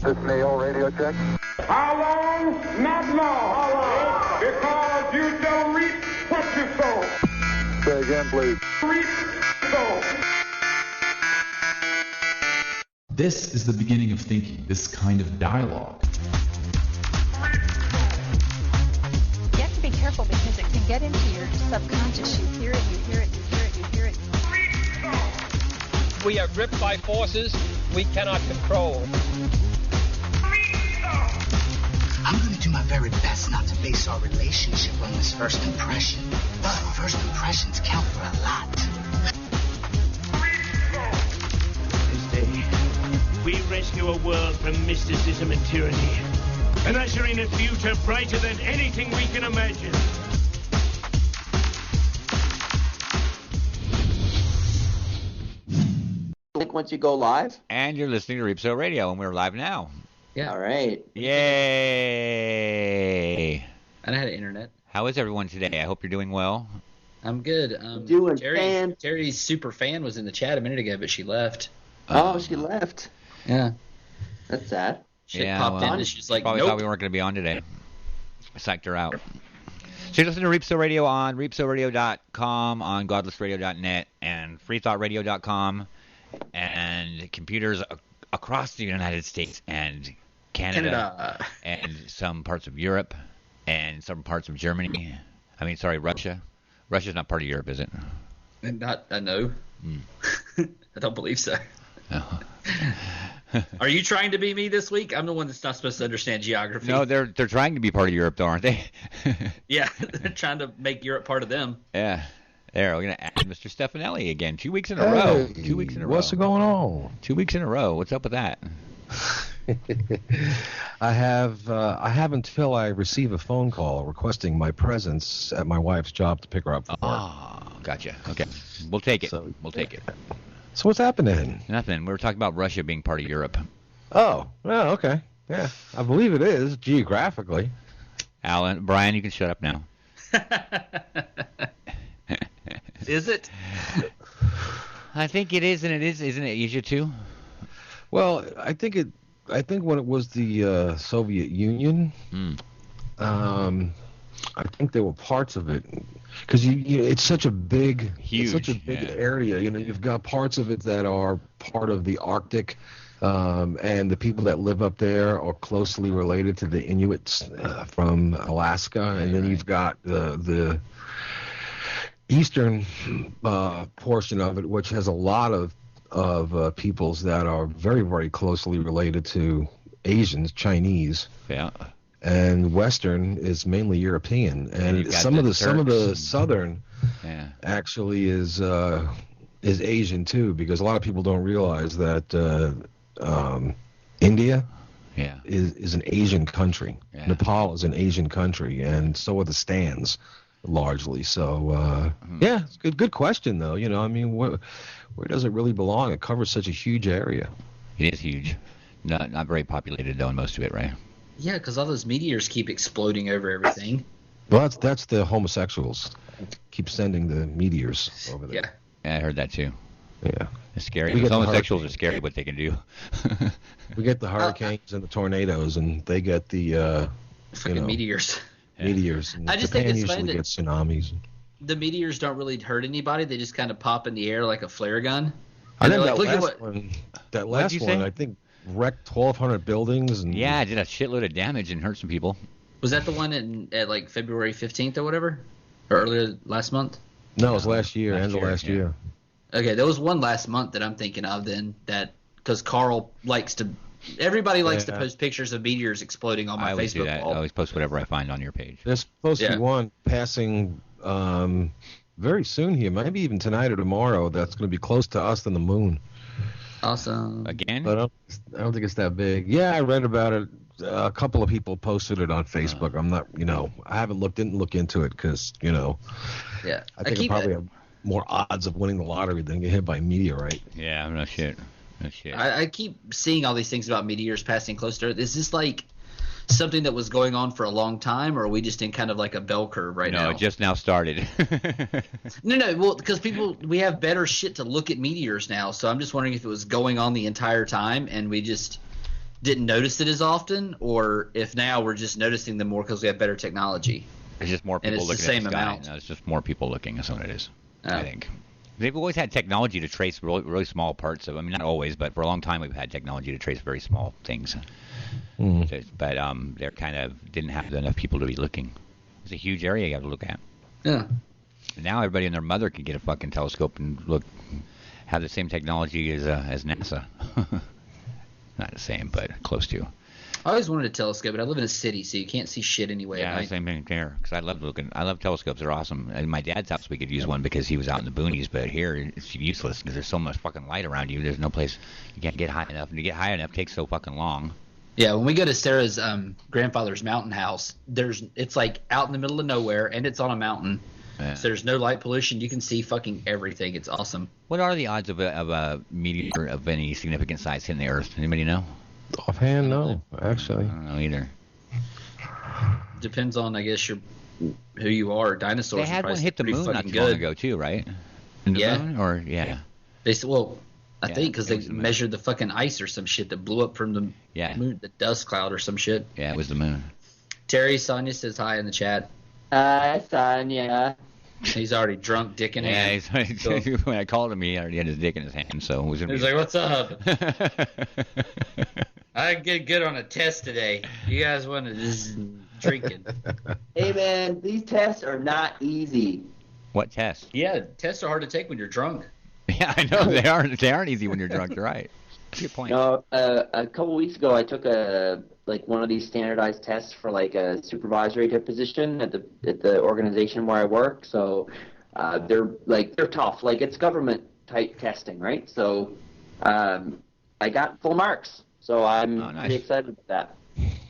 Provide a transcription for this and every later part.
This Neil, radio check. How long? Not long. How long? Because you shall reap what you sow. Say again, please. Reap sow. This is the beginning of thinking, this kind of dialogue. You have to be careful because it can get into your subconscious. You hear it, you hear it, you hear it, you hear it. We are gripped by forces we cannot control. I'm going to do my very best not to base our relationship on this first impression. But first impressions count for a lot. This day, we rescue a world from mysticism and tyranny, and usher in a future brighter than anything we can imagine. Click once you go live. And you're listening to ReapSowRadio, and we're live now. Yeah. All right. Yay! And I had internet. How is everyone today? I hope you're doing well. I'm good. Doing Terry's super fan was in the chat a minute ago, but she left. Oh, she left. Yeah. That's sad. She popped in and she's like, probably nope. thought we weren't going to be on today. I psyched her out. So you listen to ReapSowRadio on ReapSowRadio.com, on GodlessRadio.net, and FreeThoughtRadio.com, and computers across the United States and Canada, and some parts of Europe, and some parts of Germany. Russia. Russia's not part of Europe, is it? No. I don't believe so. Are you trying to be me this week? I'm the one that's not supposed to understand geography. No, they're trying to be part of Europe, though, aren't they? Yeah, they're trying to make Europe part of them. Yeah. There, we're going to add Mr. Stefanelli again. 2 weeks in a row. 2 weeks in a row. What's going on? 2 weeks in a row. What's up with that? I have until I receive a phone call requesting my presence at my wife's job to pick her up from work. Oh, gotcha. Okay. We'll take it. We'll take it. So what's happening? Nothing. We were talking about Russia being part of Europe. Oh, well, okay. Yeah, I believe it is, geographically. Brian, you can shut up now. Is it? I think it is, and it is, isn't it, Asia too? Well, I think when it was the Soviet Union, I think there were parts of it because it's such a big, area. You've got parts of it that are part of the Arctic, and the people that live up there are closely related to the Inuits from Alaska, and then you've got the eastern portion of it, which has a lot of peoples that are very, very closely related to Asians, Chinese. Yeah. And Western is mainly European, and some of the Southern actually is Asian too, because a lot of people don't realize that India is an Asian country. Yeah. Nepal is an Asian country, and so are the Stans. Largely, so yeah, it's a good question though. Where does it really belong? It covers such a huge area. It is huge, not very populated though in most of it, right? Yeah, because all those meteors keep exploding over everything. Well, that's the homosexuals keep sending the meteors over there. Yeah, I heard that too. Yeah, it's scary. The homosexuals are scary what they can do. We get the hurricanes and the tornadoes, and they get the meteors. Meteors. And I just Japan think it's usually funny gets tsunamis. The meteors don't really hurt anybody. They just kind of pop in the air like a flare gun. I think that last one, I think, wrecked 1,200 buildings. And yeah, it did a shitload of damage and hurt some people. Was that the one at like February 15th or whatever? Or earlier last month? No, it was last year, end of last year. Okay, there was one last month that I'm thinking of then, because Carl likes to... Everybody likes to post pictures of meteors exploding on my Facebook wall. I always post whatever I find on your page. There's supposed to be one passing very soon here, maybe even tonight or tomorrow, that's going to be close to us than the moon. Awesome. Again? But I don't think it's that big. Yeah, I read about it. A couple of people posted it on Facebook. I'm not, I didn't look into it because, Yeah. I think I probably have more odds of winning the lottery than get hit by a meteorite. Yeah, no shit. I keep seeing all these things about meteors passing close to Earth. Is this like something that was going on for a long time, or are we just in kind of like a bell curve now? No, it just now started. No, well, because we have better shit to look at meteors now, so I'm just wondering if it was going on the entire time and we just didn't notice it as often, or if now we're just noticing them more because we have better technology. It's just more people it's looking the same at the sky. amount. No, it's just more people looking. That's what it is. Oh. I think. They've always had technology to trace really small parts of. I mean, not always, but for a long time we've had technology to trace very small things. But they're kind of didn't have enough people to be looking. It's a huge area you have to look at. Yeah. Now everybody and their mother can get a fucking telescope and look, have the same technology as NASA. Not the same, but close to. I always wanted a telescope, but I live in a city, so you can't see shit anyway. Yeah, same thing there. Because I love looking. I love telescopes. They're awesome. In my dad's house, we could use one because he was out in the boonies. But here, it's useless because there's so much fucking light around you. There's no place you can't get high enough, and to get high enough takes so fucking long. Yeah, when we go to Sarah's grandfather's mountain house, it's like out in the middle of nowhere, and it's on a mountain. Yeah. So there's no light pollution. You can see fucking everything. It's awesome. What are the odds of a meteor of any significant size hitting the Earth? Anybody know? Offhand, no, actually. I don't know either. Depends on, I guess, who you are. Dinosaurs. They had are one hit the pretty moon not fucking too long good. ago too, right? In the moon? Or They said, well, I think because they was the moon. measured the fucking ice or some shit that blew up from the moon, the dust cloud or some shit. Yeah, it was the moon. Terry Sonia says hi in the chat. Hi, Sonia. He's already drunk, dick in hand. Yeah, when I called him, he already had his dick in his hand, so it was. He was like, "What's up? I get good on a test today. You guys want to just drinking?" Hey man, these tests are not easy. What test? Yeah, tests are hard to take when you're drunk. Yeah, I know they aren't. They aren't easy when you're drunk. You're right. Good point. No, a couple weeks ago, I took one of these standardized tests for like a supervisory type position at the organization where I work. So they're tough. Like it's government type testing, right? So I got full marks. So I'm pretty excited about that.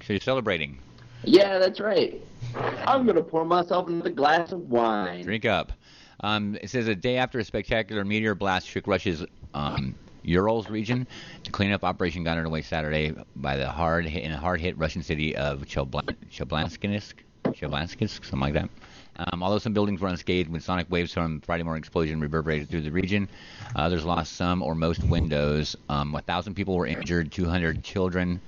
So you're celebrating. Yeah, that's right. I'm gonna pour myself another glass of wine. Drink up. It says a day after a spectacular meteor blast shook Russia's Urals region, the cleanup operation got underway Saturday by the hard-hit Russian city of Chelyabinsk, something like that. Although some buildings were unscathed when sonic waves from Friday morning explosion reverberated through the region, others lost some or most windows. 1,000 people were injured, 200 children,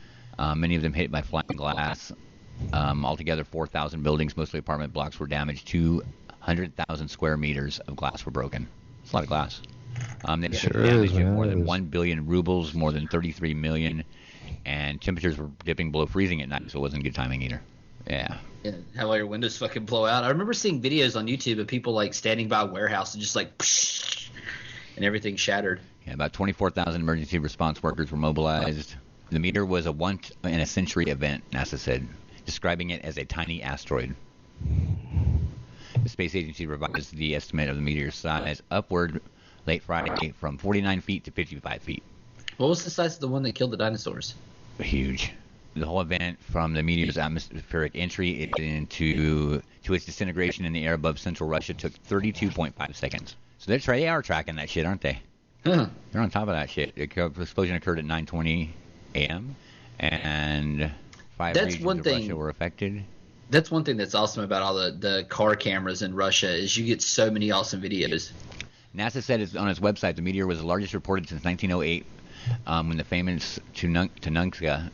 many of them hit by flying glass. Altogether, 4,000 buildings, mostly apartment blocks, were damaged. 200,000 square meters of glass were broken. It's a lot of glass. They took damage of more than 1 billion rubles, more than 33 million, and temperatures were dipping below freezing at night, so it wasn't good timing either. Yeah. Have all your windows fucking blow out. I remember seeing videos on YouTube of people like standing by a warehouse and just like, and everything shattered. Yeah, about 24,000 emergency response workers were mobilized. The meteor was a once-in-a-century event, NASA said, describing it as a tiny asteroid. The space agency revised the estimate of the meteor's size upward late Friday from 49 feet to 55 feet. What was the size of the one that killed the dinosaurs? Huge. The whole event, from the meteor's atmospheric entry to its disintegration in the air above central Russia, took 32.5 seconds. So they are tracking that shit, aren't they? Huh. They're on top of that shit. The explosion occurred at 9:20 a.m. and 5 regions of Russia were affected. That's one thing that's awesome about all the car cameras in Russia is you get so many awesome videos. NASA said on its website the meteor was the largest reported since 1908 when the famous Tunguska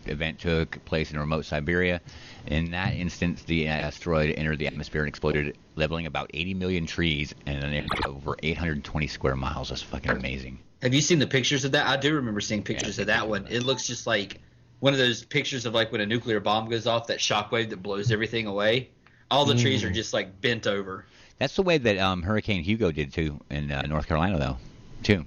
event took place in remote Siberia. In that instance, the asteroid entered the atmosphere and exploded, leveling about 80 million trees and an area of over 820 square miles. That's fucking amazing. Have you seen the pictures of that? I do remember seeing pictures of that one. It looks just like one of those pictures of like when a nuclear bomb goes off, that shockwave that blows everything away. All the trees are just like bent over. That's the way that Hurricane Hugo did too in North Carolina, though, too.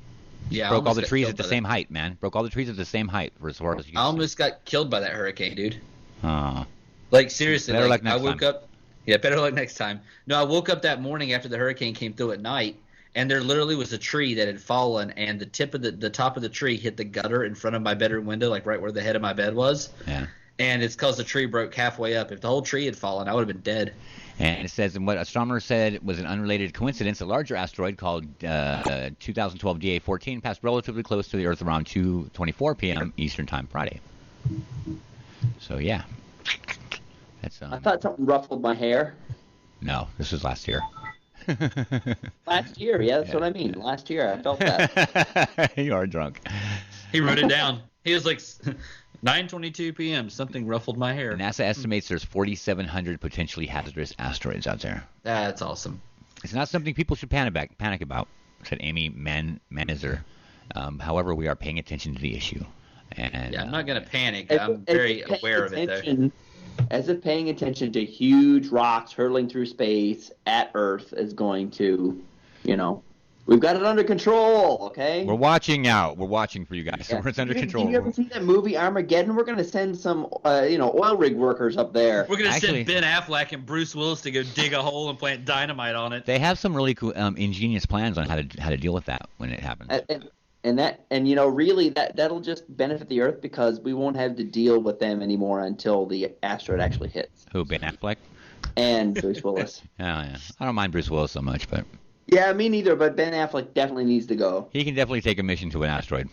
Yeah, broke all the trees at the same height, man. Broke all the trees at the same height for as far as you. I almost got killed by that hurricane, dude. Like seriously, better like, luck next I woke time. up. Yeah, better luck next time. No, I woke up that morning after the hurricane came through at night, and there literally was a tree that had fallen, and the tip of the top of the tree hit the gutter in front of my bedroom window, like right where the head of my bed was. Yeah. And it's because the tree broke halfway up. If the whole tree had fallen, I would have been dead. And it says, and what astronomers said was an unrelated coincidence, a larger asteroid called 2012 DA14 passed relatively close to the Earth around 2:24 p.m. Eastern Time Friday. So, yeah. That's I thought something ruffled my hair. No, this was last year. Last year, yeah, that's what I mean. Last year, I felt that. You are drunk. He wrote it down. He was like, 9:22 p.m. Something ruffled my hair. NASA estimates there's 4,700 potentially hazardous asteroids out there. That's awesome. It's not something people should panic about, said Amy Manizer. However, we are paying attention to the issue. And, I'm not going to panic. I'm very aware of it, though. As if paying attention to huge rocks hurtling through space at Earth is going to, we've got it under control, okay? We're watching out. We're watching for you guys. Yeah. It's under control. Did you ever see that movie Armageddon? We're going to send some, oil rig workers up there. We're going to send Ben Affleck and Bruce Willis to go dig a hole and plant dynamite on it. They have some really cool, ingenious plans on how to deal with that when it happens. Really that'll just benefit the Earth because we won't have to deal with them anymore until the asteroid actually hits. Who, Ben Affleck? And Bruce Willis. Oh, yeah. I don't mind Bruce Willis so much, but... Yeah, me neither, but Ben Affleck definitely needs to go. He can definitely take a mission to an asteroid.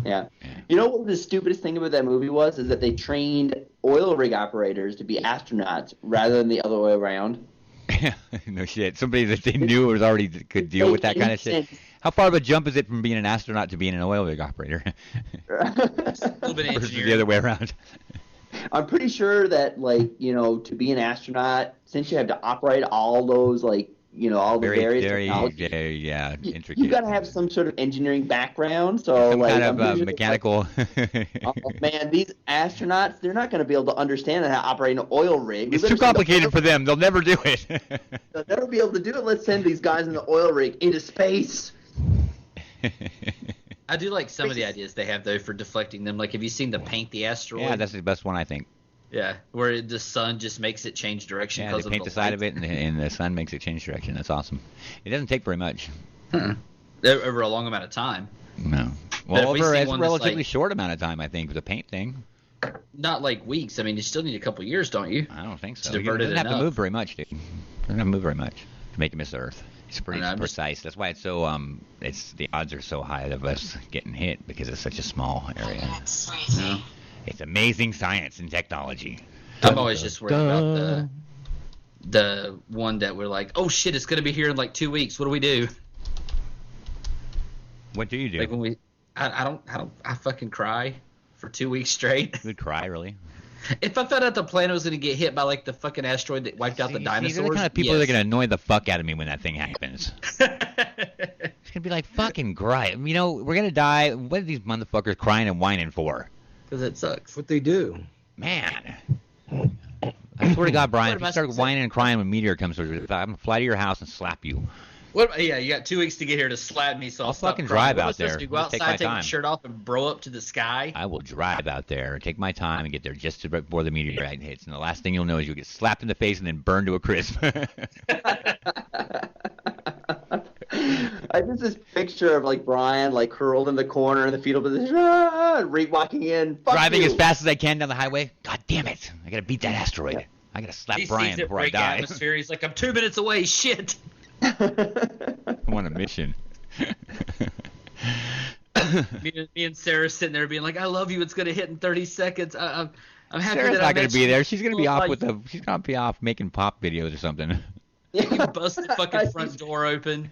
Yeah. You know what the stupidest thing about that movie was? Is that they trained oil rig operators to be astronauts rather than the other way around. No shit. Somebody that they knew was already could deal with that kind of shit. How far of a jump is it from being an astronaut to being an oil rig operator? A little bit versus the other way around. I'm pretty sure that, to be an astronaut, since you have to operate all those, all the various technologies, intricate. You got to have some sort of engineering background. So, some kind of mechanical. Oh man, these astronauts, they're not going to be able to understand how to operate an oil rig. It's too complicated for them. They'll never do it. They'll never be able to do it. Let's send these guys in the oil rig into space. I do like some of the ideas they have, though, for deflecting them. Like, have you seen the paint the asteroid? Yeah, that's the best one, I think. Yeah, where the sun just makes it change direction. Yeah, they paint the side of it, and the sun makes it change direction. That's awesome. It doesn't take very much. Over a long amount of time. No. Well, over a relatively short amount of time, I think, the paint thing. Not like weeks. I mean, you still need a couple years, don't you? I don't think so. To divert it doesn't enough. have to move very much, dude. It doesn't have to move very much to make it miss the Earth. It's pretty precise. That's why it's so the odds are so high of us getting hit because it's such a small area. Yeah. It's amazing science and technology. I'm always just worried about the one that we're like, oh shit, it's gonna be here in like 2 weeks. What do we do? What do you do? Like when I fucking cry for 2 weeks straight. You would cry, really? If I found out the planet was gonna get hit by like the fucking asteroid that wiped out the dinosaurs, they're the kind of people that are gonna annoy the fuck out of me when that thing happens. It's gonna be like fucking great. We're gonna die. What are these motherfuckers crying and whining for? Because it sucks. What they do. Man. I swear to God, Brian, if you start whining and crying when Meteor comes through, I'm going to fly to your house and slap you. Yeah, you got 2 weeks to get here to slap me, so I'll fucking drive out there. Go outside, take my shirt off, and bro up to the sky? I will drive out there, take my time, and get there just before the meteorite hits. And the last thing you'll know is you'll get slapped in the face and then burned to a crisp. I just this picture of Brian curled in the corner in the fetal position, Reed walking in, driving as fast as I can down the highway. God damn it! I gotta beat that asteroid. Yeah. I gotta slap Brian before I die. Atmosphere. He's like, I'm 2 minutes away. Shit. I'm on a mission. me and Sarah sitting there being like, I love you. It's gonna hit in 30 seconds. I'm happy Sarah's that not gonna be there. She's gonna be off she's gonna be off making pop videos or something. You bust the fucking front door open.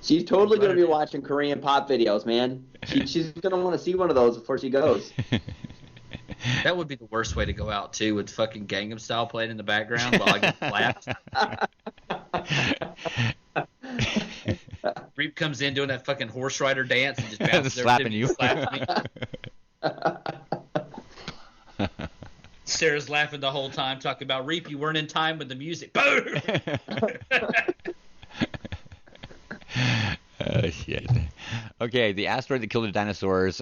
She's totally going to be watching Korean pop videos, man. She's going to want to see one of those before she goes. That would be the worst way to go out, too, with fucking Gangnam Style playing in the background while I get slapped. Reap comes in doing that fucking horse rider dance and just bounces slapping you. Slaps me. Sarah's laughing the whole time, talking about Reap, you weren't in time with the music. Boom! Oh, shit. Okay, the asteroid that killed the dinosaurs,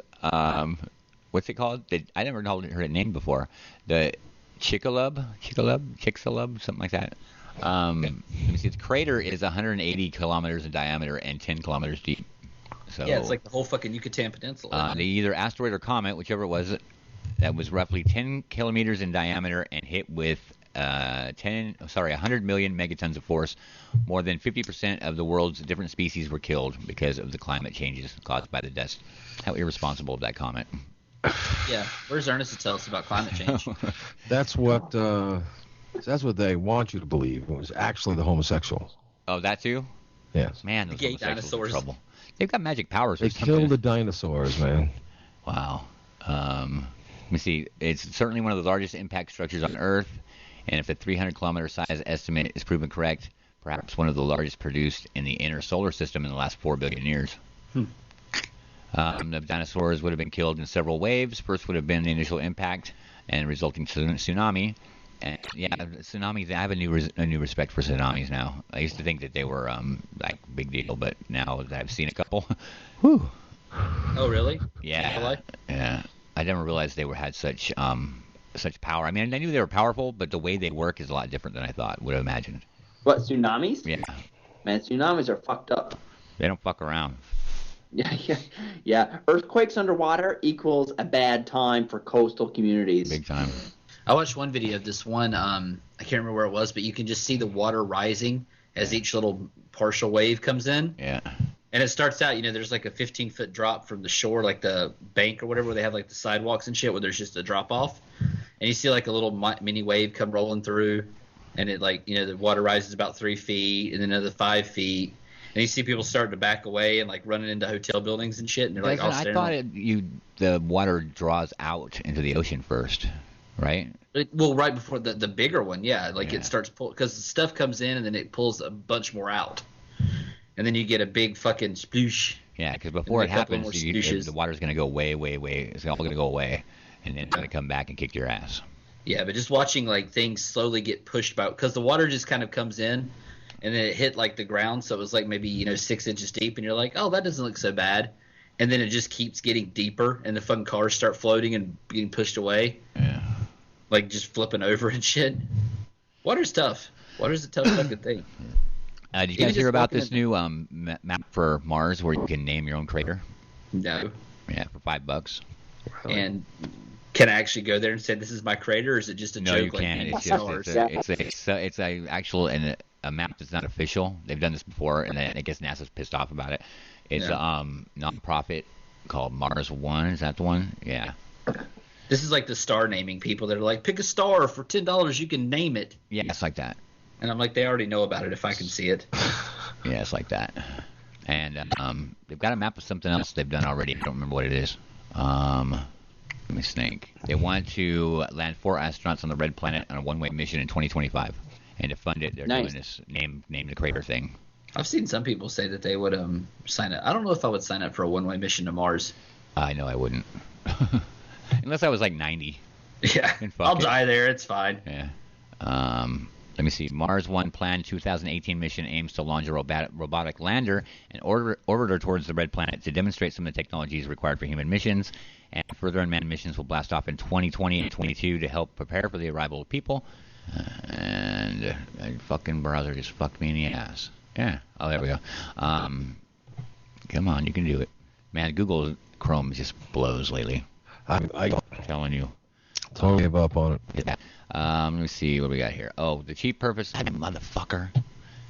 what's it called? I never heard it named before. The Chicxulub, something like that. Let me see. Its crater is 180 kilometers in diameter and 10 kilometers deep. So, yeah, it's like the whole fucking Yucatan Peninsula. The either asteroid or comet, whichever it was, that was roughly 10 kilometers in diameter and hit with 100 million megatons of force. More than 50% of the world's different species were killed because of the climate changes caused by the dust. How irresponsible of that comet. Yeah, where's Ernest to tell us about climate change? That's what they want you to believe. It was actually the homosexual. Oh, that too? Yes. Man, those gay homosexuals dinosaurs. are trouble. They've got magic powers. They killed the dinosaurs, man. Wow. Let me see. It's certainly one of the largest impact structures on Earth, and if the 300-kilometer size estimate is proven correct, perhaps one of the largest produced in the inner solar system in the last 4 billion years. The dinosaurs would have been killed in several waves. First would have been the initial impact and resulting tsunami. And yeah, tsunamis. I have a new respect for tsunamis now. I used to think that they were like big deal, but now that I've seen a couple. Whew. Oh, really? Yeah. Yeah. I never realized they had such power. I mean, I knew they were powerful, but the way they work is a lot different than I would have imagined. What, tsunamis? Yeah. Man, tsunamis are fucked up. They don't fuck around. Yeah. Earthquakes underwater equals a bad time for coastal communities. Big time. I watched one video of this one. I can't remember where it was, but you can just see the water rising as each little partial wave comes in. Yeah. And it starts out, there's like a 15-foot drop from the shore, like the bank or whatever, where they have like the sidewalks and shit, where there's just a drop off. And you see like a little mini wave come rolling through, and it like, the water rises about 3 feet, and then another 5 feet. And you see people starting to back away and like running into hotel buildings and shit, and they're like all staring. I thought the water draws out into the ocean first, right? Well, right before the bigger one, yeah. Like it starts pull because the stuff comes in and then it pulls a bunch more out, and then you get a big fucking sploosh. Yeah, because before it happens, the water's going to go way. It's all going to go away, and then it's going to come back and kick your ass. Yeah, but just watching like things slowly get pushed by, because the water just kind of comes in, and then it hit like the ground, so it was like maybe 6 inches deep, and you're like, oh, that doesn't look so bad, and then it just keeps getting deeper, and the fucking cars start floating and getting pushed away. Yeah. Like just flipping over and shit. Water's tough. Water's a tough fucking thing. Did you guys hear about this new map for Mars where you can name your own crater? No. Yeah, for $5. And can I actually go there and say this is my crater, or is it just a joke? No, you can't. It's a map that's not official. They've done this before, and then I guess NASA's pissed off about it. It's a non-profit called Mars One. Is that the one? Yeah. This is like the star naming people that are like, pick a star for $10, you can name it. Yeah, it's like that. And I'm like, they already know about it if I can see it. Yeah, it's like that. And they've got a map of something else they've done already. I don't remember what it is. Let me think. They want to land 4 astronauts on the Red Planet on a one-way mission in 2025. And to fund it, they're doing this name the crater thing. I've seen some people say that they would sign up. I don't know if I would sign up for a one-way mission to Mars. I know I wouldn't. Unless I was like 90. Yeah, I'll die there. It's fine. Yeah. Let me see. Mars One planned 2018 mission aims to launch a robotic lander and orbiter towards the Red Planet to demonstrate some of the technologies required for human missions. And further unmanned missions will blast off in 2020 and 2022 to help prepare for the arrival of people. And a fucking browser just fucked me in the ass. Yeah. Oh, there we go. Come on, you can do it. Man, Google Chrome just blows lately. I'm telling you. Totally give up on it. Yeah. Let me see what we got here. Oh, the chief purpose, motherfucker.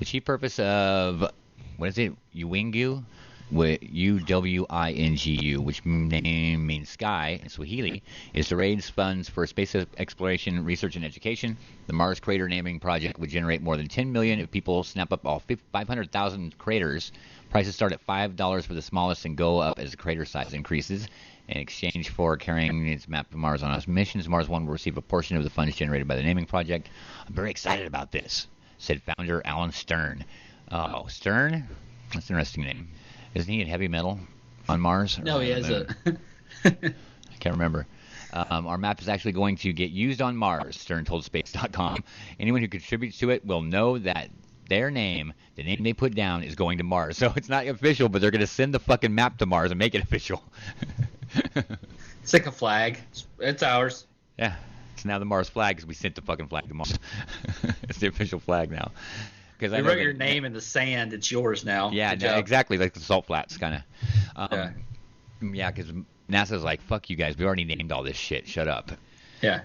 The chief purpose of, what is it? Uwingu? Uwingu, which name means sky in Swahili, is to raise funds for space exploration, research, and education. The Mars Crater Naming Project would generate more than $10 million if people snap up all 500,000 craters. Prices start at $5 for the smallest and go up as the crater size increases. In exchange for carrying its map of Mars on its missions, Mars One will receive a portion of the funds generated by the naming project. I'm very excited about this, said founder Alan Stern. Oh, Stern? That's an interesting name. Isn't he in heavy metal on Mars? No, he has I can't remember. Our map is actually going to get used on Mars, Stern told Space.com. Anyone who contributes to it will know that their name, the name they put down, is going to Mars. So it's not official, but they're going to send the fucking map to Mars and make it official. It's like a flag. It's ours. Yeah. It's now the Mars flag because we sent the fucking flag to Mars. It's the official flag now. You wrote your name in the sand. It's yours now. Yeah, exactly. Like the salt flats, kind of. Yeah, because NASA's like, fuck you guys. We already named all this shit. Shut up. Yeah.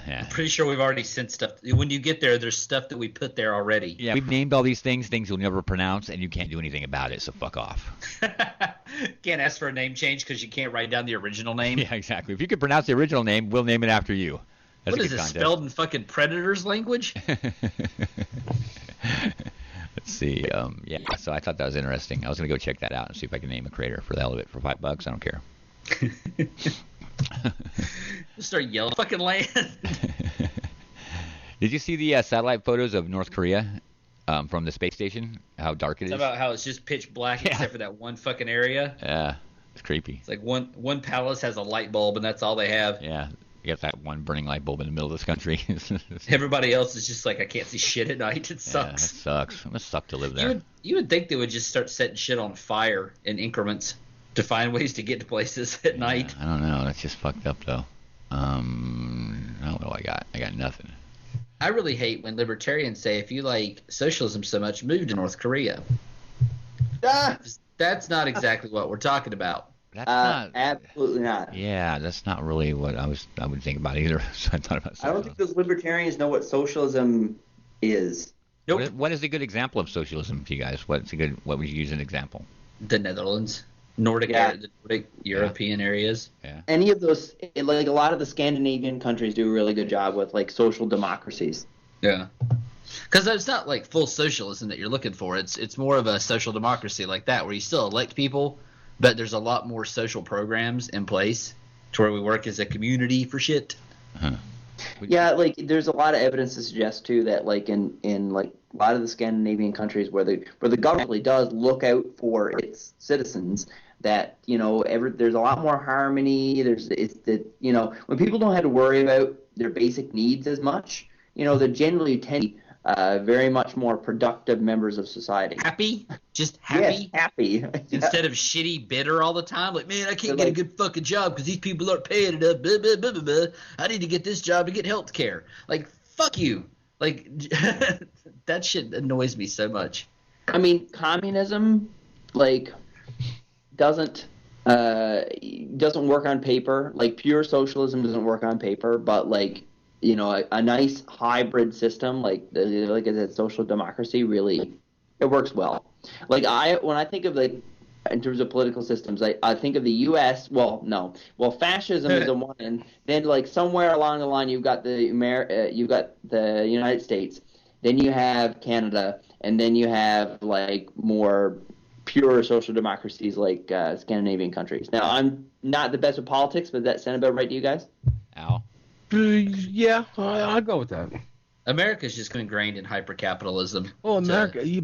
I'm pretty sure we've already sent stuff. When you get there, there's stuff that we put there already. Yeah, we've named all these things you'll never pronounce, and you can't do anything about it, so fuck off. Can't ask for a name change because you can't write down the original name. Yeah, exactly. If you can pronounce the original name, we'll name it after you. That's what is this, spelled in fucking Predator's language? Let's see. Yeah, so I thought that was interesting. I was going to go check that out and see if I can name a crater for the hell of it for $5. I don't care. Just start yelling, fucking land. Did you see the satellite photos of North Korea from the space station? How dark it is? It's about how it's just pitch black except for that one fucking area. Yeah, it's creepy. It's like one palace has a light bulb and that's all they have. Yeah, you got that one burning light bulb in the middle of this country. Everybody else is just like, I can't see shit at night. It sucks. Yeah, it sucks. It must suck to live there. You would think they would just start setting shit on fire in increments to find ways to get to places at night. I don't know. That's just fucked up, though. I don't know. I got nothing. I really hate when libertarians say, if you like socialism so much, move to North Korea. That's not exactly what we're talking about. That's not absolutely not. Yeah, that's not really what I would think about either. So I thought about. I don't think those libertarians know what socialism is. Nope. What is a good example of socialism to you guys? What would you use as an example? The Netherlands, the Nordic European areas. Yeah. Any of those, like a lot of the Scandinavian countries do a really good job with like social democracies. Yeah. Because it's not like full socialism that you're looking for. It's more of a social democracy like that, where you still elect people, but there's a lot more social programs in place to where we work as a community for shit. Uh-huh. Yeah, like there's a lot of evidence to suggest too that like in like a lot of the Scandinavian countries where the government really does look out for its citizens, that there's a lot more harmony. When people don't have to worry about their basic needs as much, they generally tend to be very much more productive members of society. Happy? Just happy? Yes, happy. Instead of shitty, bitter all the time. Like, man, I can't get a good fucking job because these people aren't paying enough. Blah, blah, blah, blah, blah. I need to get this job to get health care. Like, fuck you. Like, that shit annoys me so much. I mean, communism, like, doesn't work on paper. Like, pure socialism doesn't work on paper, but, like, a nice hybrid system like I said, social democracy, really, it works well. Like when I think of in terms of political systems, I think of the U.S. Fascism is on one end. Then like somewhere along the line, you've got the United States. Then you have Canada, and then you have like more pure social democracies like Scandinavian countries. Now I'm not the best with politics, but does that sound about right to you guys? Al? Yeah, I'll go with that. America's just ingrained in hyper-capitalism. Well,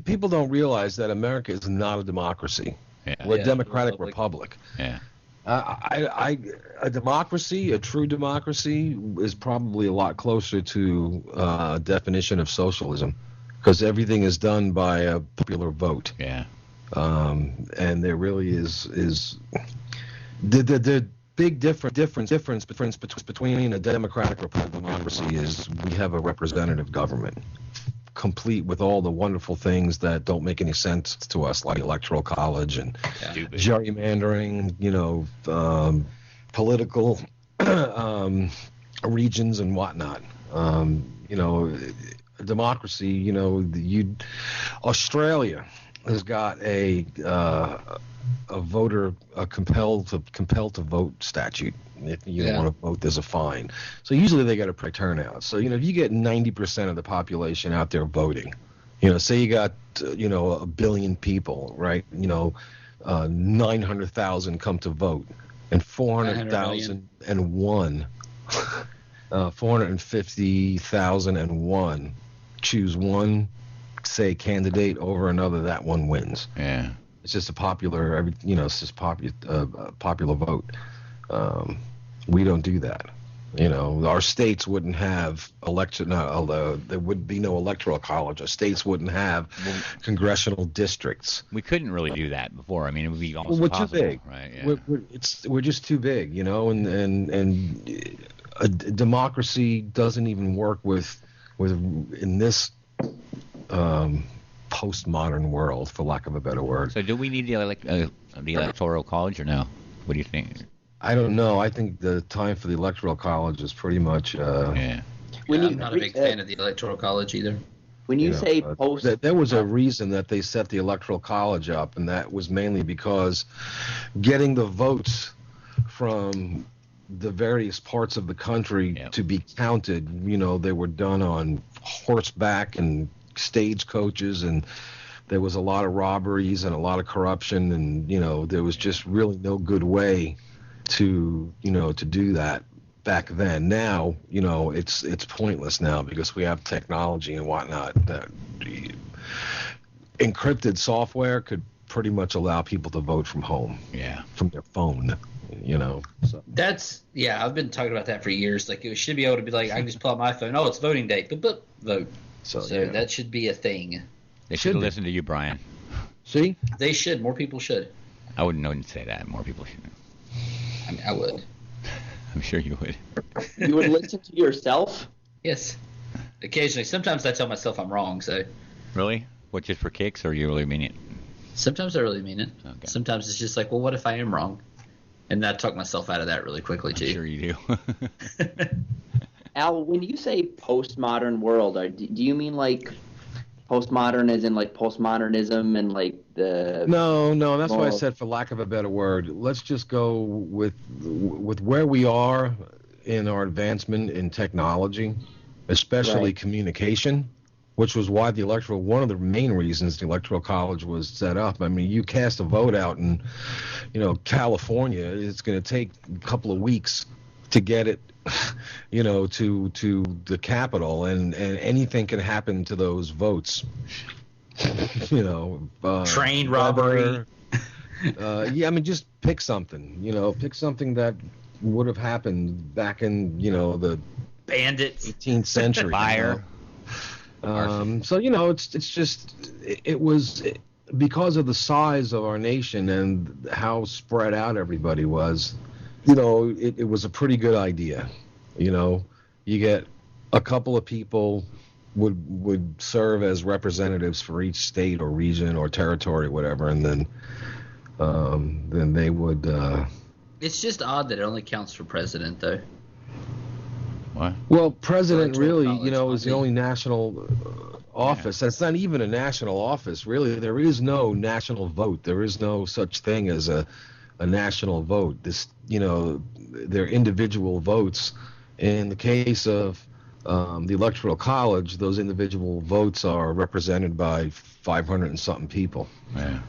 people don't realize that America is not a democracy. Yeah. We're a democratic republic. Yeah. A democracy, a true democracy, is probably a lot closer to a definition of socialism, because everything is done by a popular vote. Yeah. And there really is the big difference between a democratic republic and democracy is we have a representative government, complete with all the wonderful things that don't make any sense to us, like electoral college and gerrymandering, political regions and whatnot. Democracy, Australia has got a compelled to vote statute. If you don't want to vote, there's a fine. So usually they got a pretty turnout. So if you get 90% of the population out there voting, say you got 1 billion people, right? 900,000 come to vote, and 450,001 choose one, say, candidate over another. That one wins. Yeah. It's just a popular, it's just popular vote. We don't do that. Our states wouldn't have there would be no electoral college. Our states wouldn't have congressional districts. We couldn't really do that before. I mean, it would be almost impossible. We're too big. Right? Yeah. We're just too big, and a democracy doesn't even work with in this postmodern world, for lack of a better word. So do we need the electoral college or no? What do you think? I don't know. I think the time for the electoral college is pretty much. I'm not a big fan of the electoral college either. When you say post, there was a reason that they set the electoral college up, and that was mainly because getting the votes from the various parts of the country to be counted, they were done on horseback and stagecoaches, and there was a lot of robberies and a lot of corruption, and there was just really no good way to do that back then. Now, it's pointless now because we have technology and whatnot. That encrypted software could pretty much allow people to vote from home. Yeah. From their phone. So. That's I've been talking about that for years. Like, it should be able to be like, I can just pull out my phone. Oh, it's voting day. Boop, vote. So that should be a thing. They should listen to you, Brian. See? They should. More people should. I wouldn't say that. More people should. I mean, I would. I'm sure you would. You would listen to yourself? Yes. Occasionally. Sometimes I tell myself I'm wrong. So. Really? What, just for kicks, or you really mean it? Sometimes I really mean it. Okay. Sometimes it's just like, well, what if I am wrong? And I talk myself out of that really quickly, too. I'm sure you do. Al, when you say postmodern world, do you mean like postmodern as in like postmodernism and like the... No, that's why I said, for lack of a better word, let's just go with where we are in our advancement in technology, especially communication, which was why one of the main reasons the Electoral College was set up. I mean, you cast a vote out in, California, it's going to take a couple of weeks to get it, to the Capitol, and anything can happen to those votes. Train robbery. Just pick something. Pick something that would have happened back in, the bandits, 18th century. Fire. It was because of the size of our nation and how spread out everybody was. It was a pretty good idea. You get a couple of people would serve as representatives for each state or region or territory, whatever, and then they would. It's just odd that it only counts for president, though. What? Well, president really, is the only national office. That's not even a national office, really. There is no national vote. There is no such thing as a national vote. They're individual votes. In the case of the Electoral College, those individual votes are represented by 500 and something people. Yeah.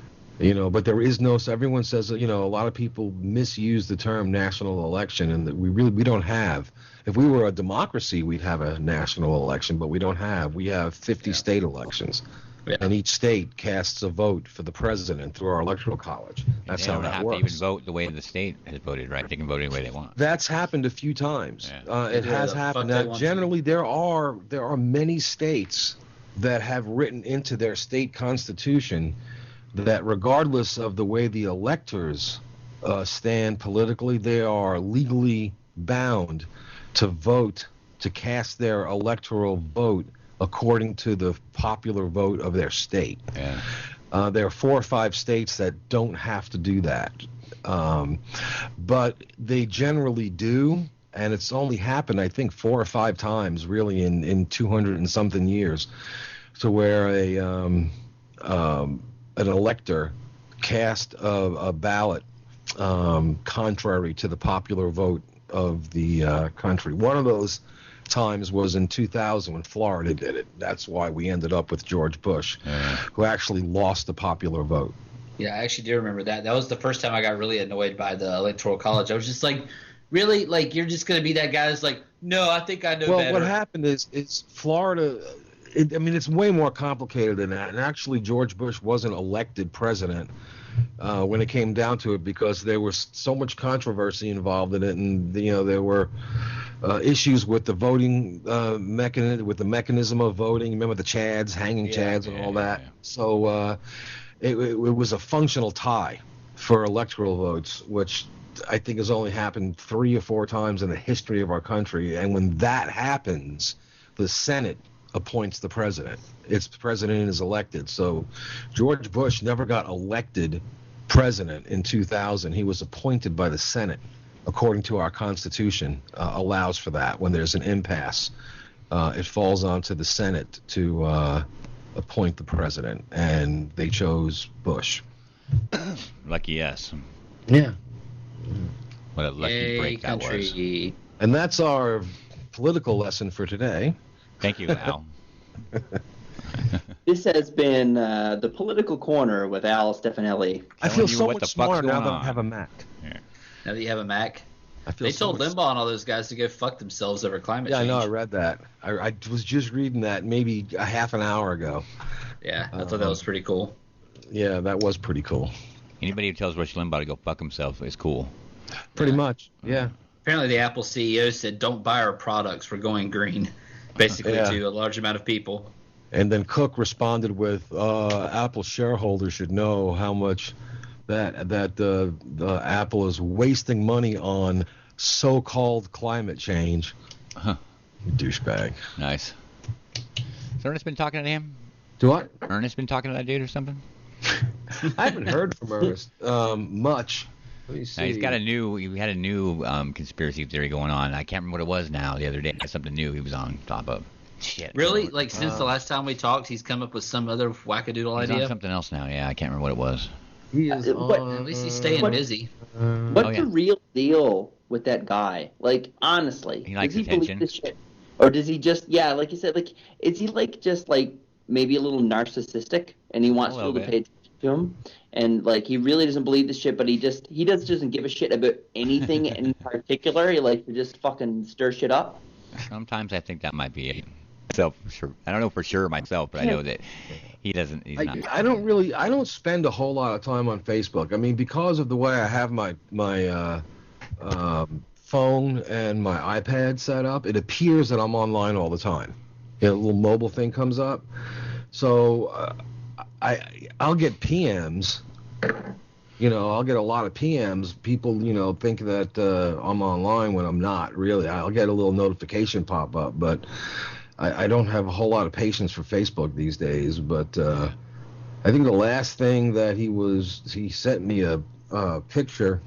But there is no. So everyone says, a lot of people misuse the term national election, and that we don't have. If we were a democracy, we'd have a national election, but we don't have. We have 50 state elections, and each state casts a vote for the president through our Electoral College. That's how that works. They don't have to even vote the way the state has voted, right? They can vote any way they want. That's happened a few times. It has happened. Now, generally, there are many states that have written into their state constitution that regardless of the way the electors stand politically, they are legally bound to vote, to cast their electoral vote according to the popular vote of their state. Yeah. There are 4 or 5 states that don't have to do that. But they generally do, and it's only happened, I think, 4 or 5 times, really, in 200 and something years, to where an elector cast a ballot contrary to the popular vote of the country. One of those times was in 2000 when Florida did it. That's why we ended up with George Bush, who actually lost the popular vote. Yeah, I actually do remember that. That was the first time I got really annoyed by the Electoral College. I was just like, really? Like, you're just going to be that guy that's like, no, I think I know better. Well, what happened is Florida, it's way more complicated than that. And actually, George Bush wasn't elected president when it came down to it, because there was so much controversy involved in it, and there were issues with the voting mechanism, with the mechanism of voting. Remember the Chads, hanging Chads, and all that. So it was a functional tie for electoral votes, which I think has only happened 3 or 4 times in the history of our country. And when that happens, the Senate appoints the president. Its president is elected. So George Bush never got elected president in 2000. He was appointed by the Senate, according to our Constitution, allows for that. When there's an impasse, it falls onto the Senate to appoint the president, and they chose Bush. Lucky yes. Yeah. What a lucky break that was. And that's our political lesson for today. Thank you, Al. This has been the Political Corner with Al Stefanelli. I feel so much smarter now that I have a Mac. Yeah. Now that you have a Mac. They told Limbaugh and all those guys to go fuck themselves over climate change. Yeah, I know. I read that. I was just reading that maybe a half an hour ago. Yeah, I thought that was pretty cool. Yeah, that was pretty cool. Anybody who tells Rush Limbaugh to go fuck himself is cool. Pretty much, yeah. Apparently the Apple CEO said, don't buy our products, we're going green, basically to a large amount of people. And then Cook responded with, Apple shareholders should know how much that Apple is wasting money on so-called climate change. Douchebag. Nice. Has Ernest been talking to him? Do what? Ernest been talking to that dude or something? I haven't heard from Ernest much. Let me see. He had a new conspiracy theory going on. I can't remember what it was now the other day. Something new he was on top of. Shit. Really? Like since the last time we talked, he's come up with some other wackadoodle idea? He's on something else now. Yeah, I can't remember what it was. He is at least he's staying busy. What's the real deal with that guy? Like, honestly, he likes does he attention. believe this shit? Or does he just, like you said, like, is he like just like maybe a little narcissistic and he wants people to pay attention to him? And like he really doesn't believe this shit, but he doesn't give a shit about anything in particular. He likes to just fucking stir shit up. Sometimes I think that might be it. Sure. I don't know for sure myself, but I know that he doesn't. He's not. I don't spend a whole lot of time on Facebook. I mean, because of the way I have my phone and my iPad set up, it appears that I'm online all the time. A little mobile thing comes up, so I'll get PMs. I'll get a lot of PMs. People, think that I'm online when I'm not really. I'll get a little notification pop up, but I don't have a whole lot of patience for Facebook these days. But I think the last thing that he sent me a picture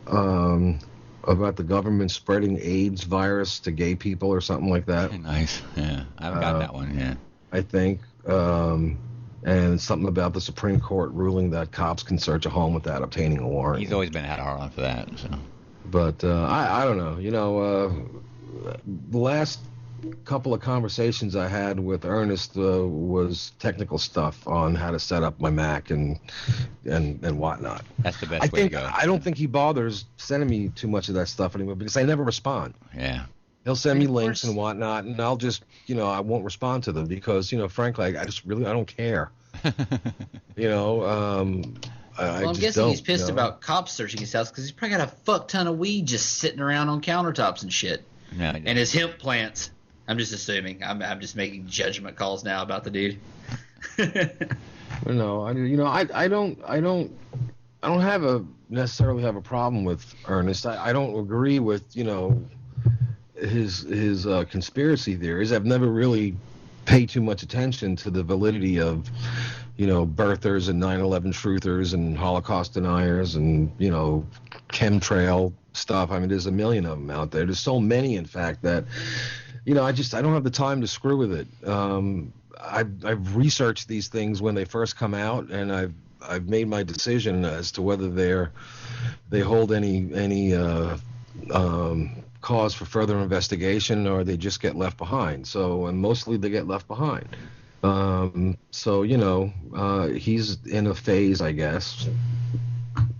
about the government spreading AIDS virus to gay people or something like that. Nice. Yeah, I've got that one. Yeah, I think. And something about the Supreme Court ruling that cops can search a home without obtaining a warrant. He's always been had a hard on for that. So. But I don't know. The last couple of conversations I had with Ernest was technical stuff on how to set up my Mac and whatnot. That's the best way to go. I don't think he bothers sending me too much of that stuff anymore because I never respond. Yeah. He'll send me links and whatnot, and I'll just, I won't respond to them because, frankly, I don't care. I'm guessing he's pissed about cops searching his house because he's probably got a fuck ton of weed just sitting around on countertops and shit. No, and his hemp plants. I'm just assuming. I'm just making judgment calls now about the dude. No, I don't necessarily have a problem with Ernest. I don't agree with, his conspiracy theories. I've never really paid too much attention to the validity of, birthers and 9/11 truthers and Holocaust deniers and, chemtrail stuff. I mean, there's a million of them out there. There's so many, in fact, that, I don't have the time to screw with it. I've researched these things when they first come out, and I've made my decision as to whether they hold any cause for further investigation or they just get left behind. So, and mostly they get left behind. He's in a phase, I guess,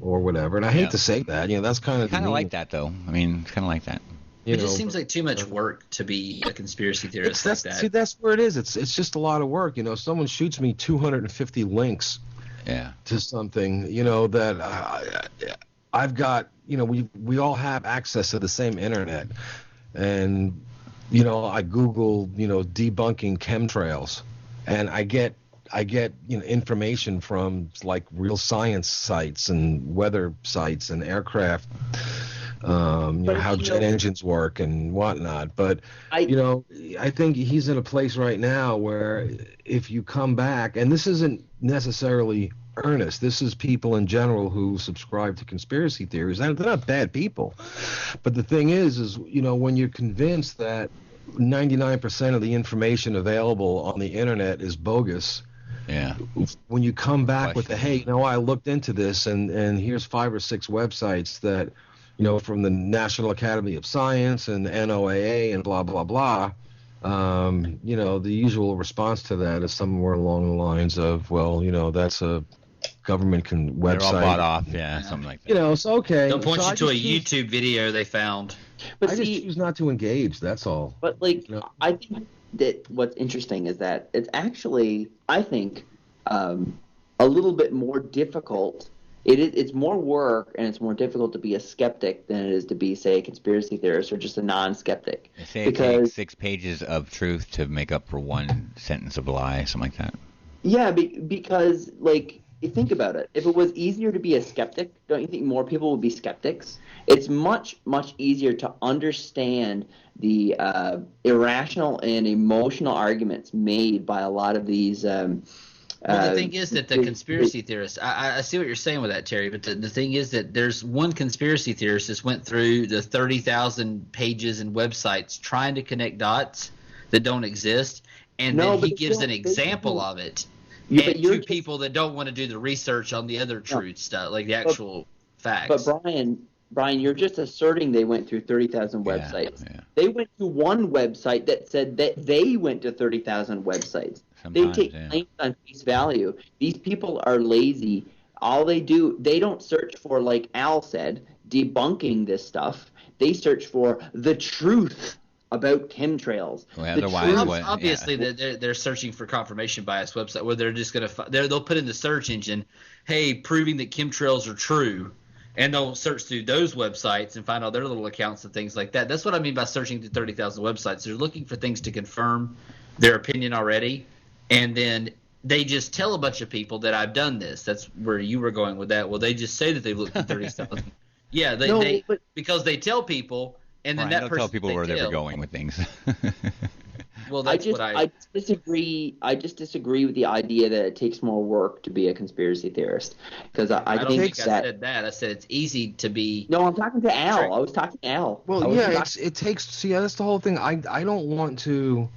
or whatever. And I hate to say that. That's kind of like that, though. I mean, it's kind of like that. It just seems like too much work to be a conspiracy theorist like that. See, that's where it is. It's just a lot of work. Someone shoots me 250 links to something, that I've got, we all have access to the same internet. And, I Google, debunking chemtrails. And I get information from like real science sites and weather sites and aircraft, how jet engines work and whatnot. But I think he's in a place right now where if you come back, and this isn't necessarily Ernest, this is people in general who subscribe to conspiracy theories. They're not bad people, but the thing is when you're convinced that 99% of the information available on the internet is bogus. Yeah. When you come back with hey, I looked into this and here's 5 or 6 websites that, from the National Academy of Science and NOAA and blah, blah, blah. The usual response to that is somewhere along the lines of, well, that's a government can website. They're all bought off, something like that. You know, so okay. They'll point so you to a YouTube video they found. But I just choose not to engage. That's all. But I think that what's interesting is that it's actually, I think, a little bit more difficult. It's more work and it's more difficult to be a skeptic than it is to be, say, a conspiracy theorist or just a non-skeptic. They say it takes 6 pages of truth to make up for 1 sentence of lie, something like that. Yeah, because, you think about it. If it was easier to be a skeptic, don't you think more people would be skeptics? It's much, much easier to understand the irrational and emotional arguments made by a lot of these well, the thing is that the conspiracy theorists, I see what you're saying with that, Terry, but the thing is that there's one conspiracy theorist that went through the 30,000 pages and websites trying to connect dots that don't exist, and then he gives an example of it to people that don't want to do the research on the other truth stuff, like the actual facts. But Brian, you're just asserting they went through 30,000 websites. Yeah. They went to one website that said that they went to 30,000 websites. They take claims on face value. These people are lazy. All they do, they don't search for, like Al said, debunking this stuff. They search for the truth about chemtrails. Well, obviously, they're searching for confirmation bias website where they're just going to they'll put in the search engine, hey, proving that chemtrails are true. And they'll search through those websites and find all their little accounts and things like that. That's what I mean by searching through 30,000 websites. They're looking for things to confirm their opinion already. And then they just tell a bunch of people that I've done this. That's where you were going with that. Well, they just say that they've looked at 30,000. Yeah, because they tell people, and then that person tell people where they were going with things. Well, I just disagree. I just disagree with the idea that it takes more work to be a conspiracy theorist. Because I don't think I said that. I said it's easy to be. No, I'm talking to Al. I was talking to Al. Well, it takes. See, that's the whole thing. I don't want to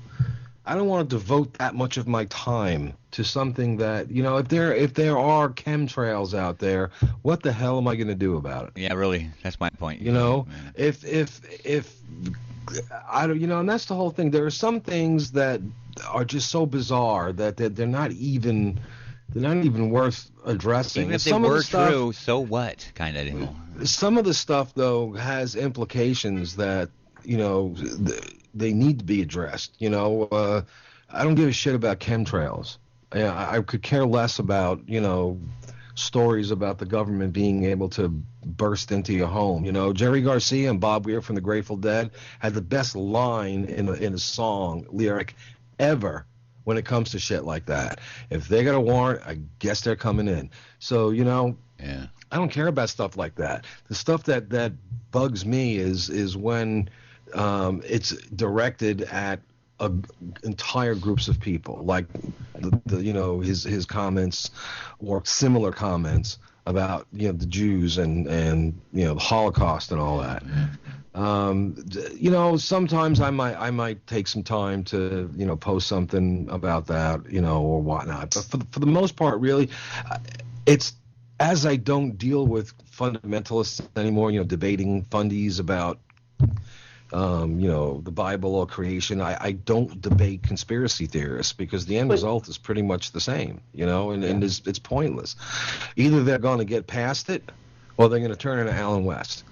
devote that much of my time to something that, if there are chemtrails out there, what the hell am I going to do about it? Yeah, really, that's my point. If I don't, and that's the whole thing. There are some things that are just so bizarre that they're not even worth addressing. Even if they were true, so what? Kind of. Some of the stuff though has implications that they need to be addressed. I don't give a shit about chemtrails. I could care less about stories about the government being able to burst into your home. Jerry Garcia and Bob Weir from the Grateful Dead had the best line in a song lyric ever when it comes to shit like that. If they got a warrant, I guess they're coming in. So I don't care about stuff like that. The stuff that bugs me is when it's directed at entire groups of people, like his comments or similar comments about the Jews and the Holocaust and all that. Sometimes I might take some time to post something about that or whatnot. But for the most part, really, it's as I don't deal with fundamentalists anymore. Debating fundies about the Bible or creation. I don't debate conspiracy theorists because the end result is pretty much the same, and it's pointless. Either they're going to get past it or they're going to turn into Alan West.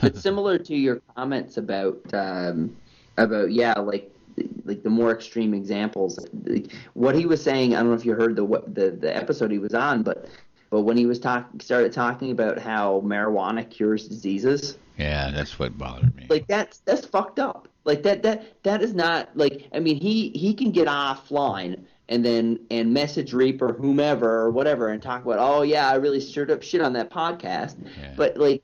But similar to your comments about like the more extreme examples, what he was saying, I don't know if you heard the episode he was on, but when he was started talking about how marijuana cures diseases. Yeah, that's what bothered me. Like that's fucked up. Like that is not like, I mean, he can get offline and message Reap or whomever or whatever and talk about, oh yeah, I really stirred up shit on that podcast. Yeah. But like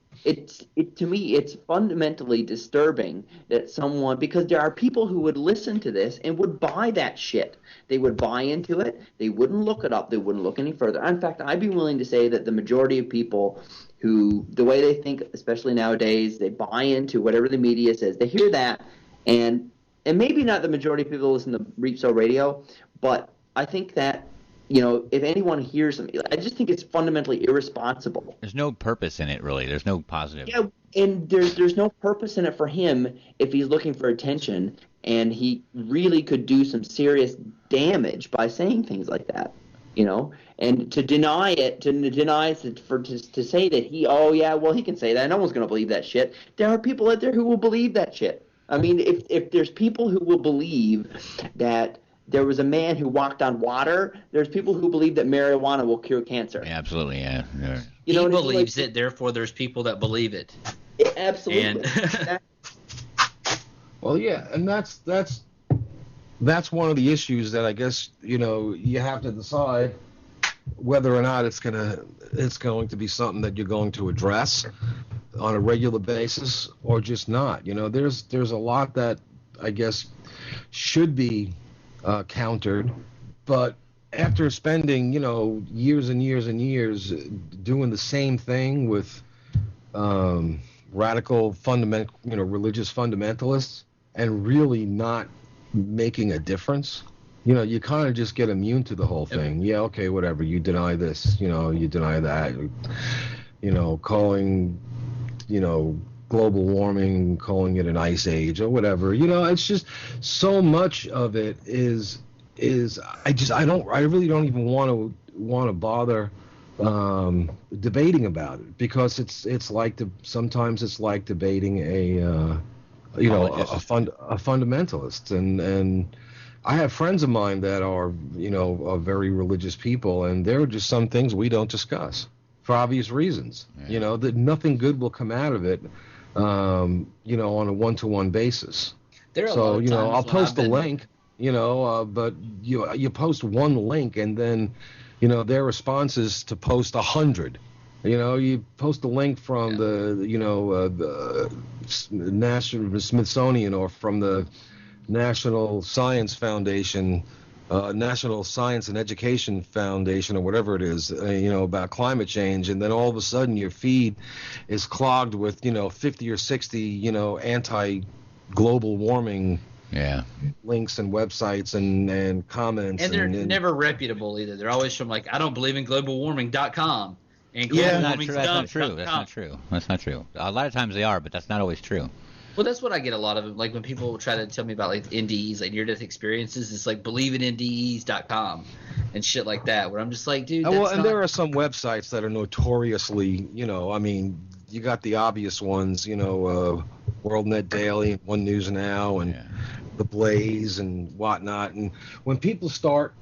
to me it's fundamentally disturbing that someone, because there are people who would listen to this and would buy that shit. They would buy into it. They wouldn't look it up. They wouldn't look any further. In fact, I'd be willing to say that the majority of people who, the way they think, especially nowadays, they buy into whatever the media says. They hear that, and maybe not the majority of people listen to ReapSowRadio, but I think that, if anyone hears them, I just think it's fundamentally irresponsible. There's no purpose in it, really. There's no positive. Yeah, and there's no purpose in it for him if he's looking for attention, and he really could do some serious damage by saying things like that. you know, and to deny it, to say that he can say that. No one's going to believe that shit. There are people out there who will believe that shit. I mean, if there's people who will believe that there was a man who walked on water, there's people who believe that marijuana will cure cancer. Yeah, absolutely, yeah. He believes it, therefore there's people that believe it. Absolutely. And well, yeah, and that's one of the issues that I guess, you know, you have to decide whether or not it's going to be something that you're going to address on a regular basis or just not. You know, there's a lot that I guess should be countered, but after spending, you know, years and years and years doing the same thing with radical religious fundamentalists and really not making a difference, you know, you kind of just get immune to the whole thing. Yeah, okay, whatever. You deny this, you know, you deny that, you know, calling, you know, global warming, calling it an ice age or whatever. You know, it's just so much of it is I really don't even want to bother debating about it, because it's like sometimes it's like debating a fundamentalist, and I have friends of mine that are, you know, are very religious people, and there are just some things we don't discuss for obvious reasons. Yeah. You know, that nothing good will come out of it, you know, on a one-to-one basis. So, you know, I'll post a link, you know, but you post one link and then, you know, their response is to post 100. You know, you post a link from the, you know, the National Smithsonian or from the National Science Foundation, National Science and Education Foundation, or whatever it is, you know, about climate change, and then all of a sudden your feed is clogged with, you know, 50 or 60, you know, anti-global warming links and websites and comments. And they're never reputable either. They're always from, like, I don't believe in globalwarming.com. And that's not true. That's not true. A lot of times they are, but that's not always true. Well, that's what I get a lot of them. Like when people try to tell me about like NDEs, like near-death experiences, it's like believeinNDEs.com and shit like that. Where I'm just like, dude. There are some websites that are notoriously, you know, I mean, you got the obvious ones, you know, WorldNet Daily, One News Now, and The Blaze and whatnot. And when people start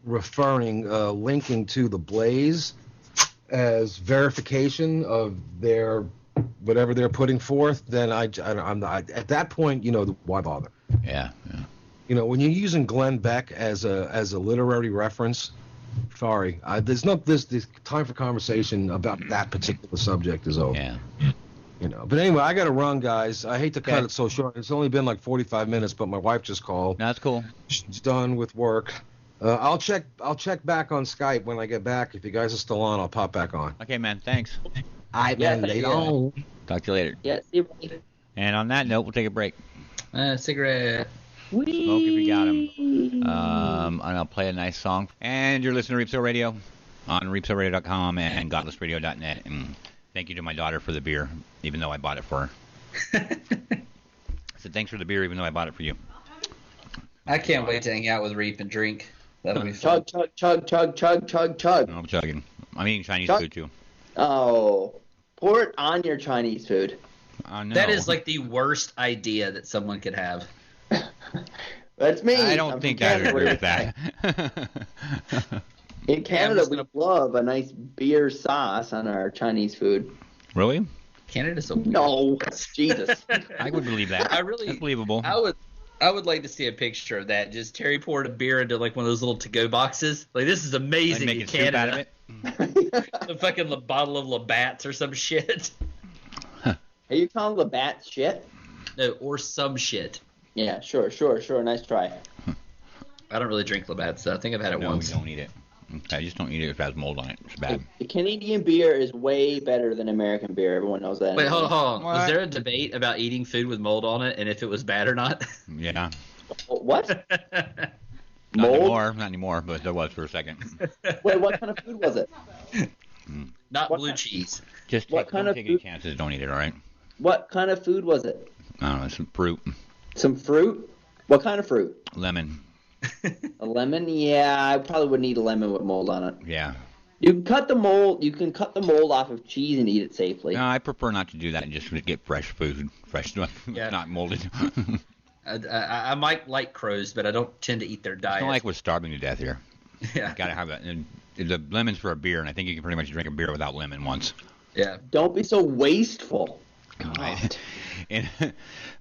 referring, linking to The Blaze as verification of their whatever they're putting forth, then I'm not, at that point, you know, why bother? Yeah. You know, when you're using Glenn Beck as a literary reference, sorry, there's not this time for conversation about that particular subject is over. Yeah. You know, but anyway, I got to run, guys. I hate to cut it so short. It's only been like 45 minutes, but my wife just called. No, that's cool. She's done with work. I'll check back on Skype when I get back. If you guys are still on, I'll pop back on. Okay, man. Thanks. Talk to you later. Yeah, see you. And on that note, we'll take a break. Cigarette. Smoke if you got him. And I'll play a nice song. And you're listening to ReapSow Radio on ReapSowRadio.com and GodlessRadio.net. And thank you to my daughter for the beer, even though I bought it for her. I said thanks for the beer, even though I bought it for you. I can't wait to hang out with Reap and drink. That'll be fun. Chug, chug, chug, chug, chug, chug. I'm chugging. I'm eating Chinese food, too. Oh, pour it on your Chinese food. No. That is like the worst idea that someone could have. That's me. I don't think I agree with that. In Canada, we love a nice beer sauce on our Chinese food. Really? Canada's so No, Jesus. I would believe that. That's believable. I would like to see a picture of that. Just Terry poured a beer into like one of those little to-go boxes. Like, this is amazing. Like in Canada. Out of it. A fucking bottle of Labatt's or some shit. Are you calling Labatt's shit? No, or some shit. Yeah, sure. Nice try. I don't really drink Labatt's, though. I think I've had it once. No, we don't eat it. I just don't eat it if it has mold on it. It's bad. The Canadian beer is way better than American beer. Everyone knows that. Wait, hold on. Was there a debate about eating food with mold on it and if it was bad or not? Yeah. What? Not anymore, but there was for a second. Wait, what kind of food was it? Not blue cheese. Just take any chances. Don't eat it, all right? What kind of food was it? I don't know, some fruit. Some fruit? What kind of fruit? Lemon. A lemon? Yeah, I probably would need a lemon with mold on it. Yeah. You can cut the mold. You can cut the mold off of cheese and eat it safely. No, I prefer not to do that and just get fresh food, not molded. I might like crows, but I don't tend to eat their diet. It's not like we're starving to death here. Yeah. Gotta have that. And the lemon's for a beer, and I think you can pretty much drink a beer without lemon once. Yeah. Don't be so wasteful. Right. And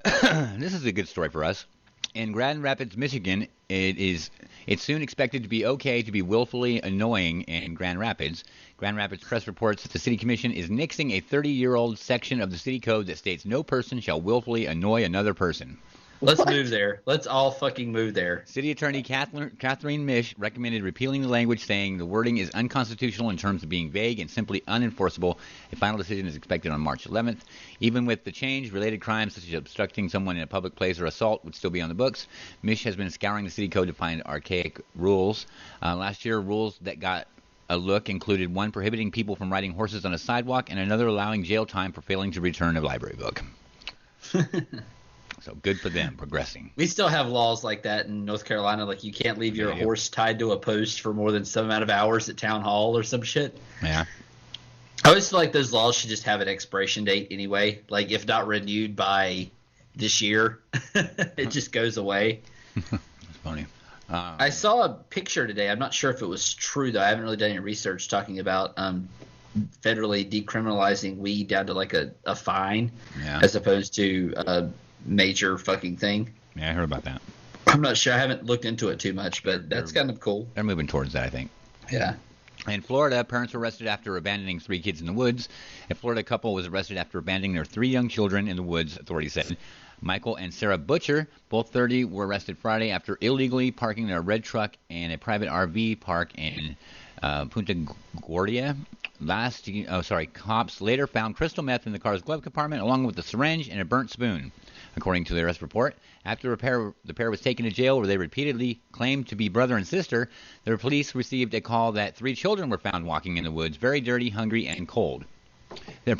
this is a good story for us. In Grand Rapids, Michigan, it's soon expected to be okay to be willfully annoying in Grand Rapids. Grand Rapids Press reports that the city commission is nixing a 30-year-old section of the city code that states no person shall willfully annoy another person. Let's move there. Let's all fucking move there. City Attorney Catherine Mish recommended repealing the language, saying the wording is unconstitutional in terms of being vague and simply unenforceable. A final decision is expected on March 11th. Even with the change, related crimes such as obstructing someone in a public place or assault would still be on the books. Mish has been scouring the city code to find archaic rules. Last year, rules that got a look included one prohibiting people from riding horses on a sidewalk and another allowing jail time for failing to return a library book. So good for them, progressing. We still have laws like that in North Carolina. Like you can't leave your horse tied to a post for more than some amount of hours at town hall or some shit. Yeah. I always feel like those laws should just have an expiration date anyway. Like if not renewed by this year, it just goes away. That's funny. I saw a picture today. I'm not sure if it was true, though. I haven't really done any research talking about federally decriminalizing weed down to like a fine as opposed to a major fucking thing. Yeah, I heard about that. I'm not sure. I haven't looked into it too much, but that's kind of cool. They're moving towards that, I think. Yeah. In Florida, parents were arrested after abandoning 3 kids in the woods. A Florida couple was arrested after abandoning their 3 young children in the woods, authorities said. Michael and Sarah Butcher, both 30, were arrested Friday after illegally parking their red truck in a private RV park in Punta Gorda. Cops later found crystal meth in the car's glove compartment, along with a syringe and a burnt spoon, according to the arrest report. After the pair was taken to jail, where they repeatedly claimed to be brother and sister, the police received a call that 3 children were found walking in the woods, very dirty, hungry, and cold. They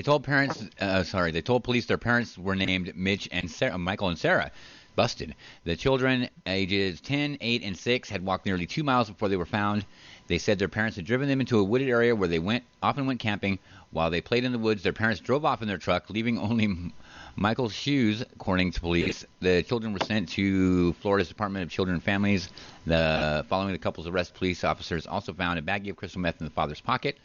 told police their parents were named Michael and Sarah. Busted. The children, ages 10, 8, and 6, had walked nearly 2 miles before they were found. They said their parents had driven them into a wooded area where they often went camping. While they played in the woods, their parents drove off in their truck, leaving only Michael's shoes, according to police. The children were sent to Florida's Department of Children and Families. Following the couple's arrest, police officers also found a baggie of crystal meth in the father's pocket.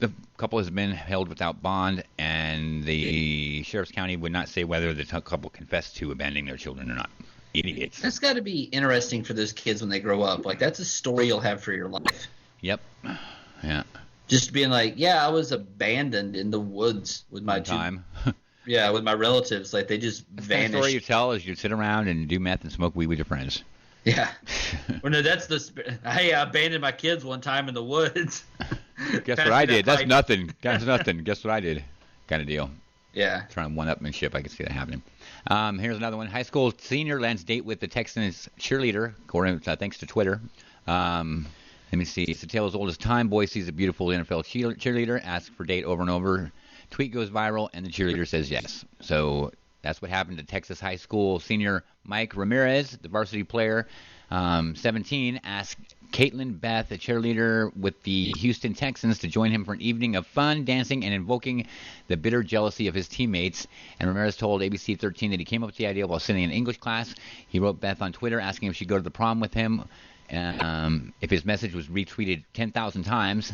The couple has been held without bond, and the sheriff's county would not say whether the couple confessed to abandoning their children or not. Idiots. That's got to be interesting for those kids when they grow up. Like, that's a story you'll have for your life. Yep. Yeah. Just being like, yeah, I was abandoned in the woods with my time. Yeah, with my relatives. Like, they just vanished. The story you tell is you sit around and do meth and smoke weed with your friends. Yeah. Well, no, that's hey, I abandoned my kids one time in the woods. Guess what I did? That's nothing. That's nothing. Guess what I did? Kind of deal. Yeah. Trying one-upmanship. I can see that happening. Here's another one. High school senior lands date with the Texans cheerleader, according to, thanks to Twitter. Let me see. It's a tale as old as time. Boy sees a beautiful NFL cheerleader, asks for date over and over. Tweet goes viral, and the cheerleader says yes. So that's what happened to Texas high school senior Mike Ramirez, the varsity player, 17, asked Caitlin Beth, a cheerleader with the Houston Texans, to join him for an evening of fun, dancing, and invoking the bitter jealousy of his teammates. And Ramirez told ABC 13 that he came up with the idea while sitting in English class. He wrote Beth on Twitter asking if she'd go to the prom with him. If his message was retweeted 10,000 times,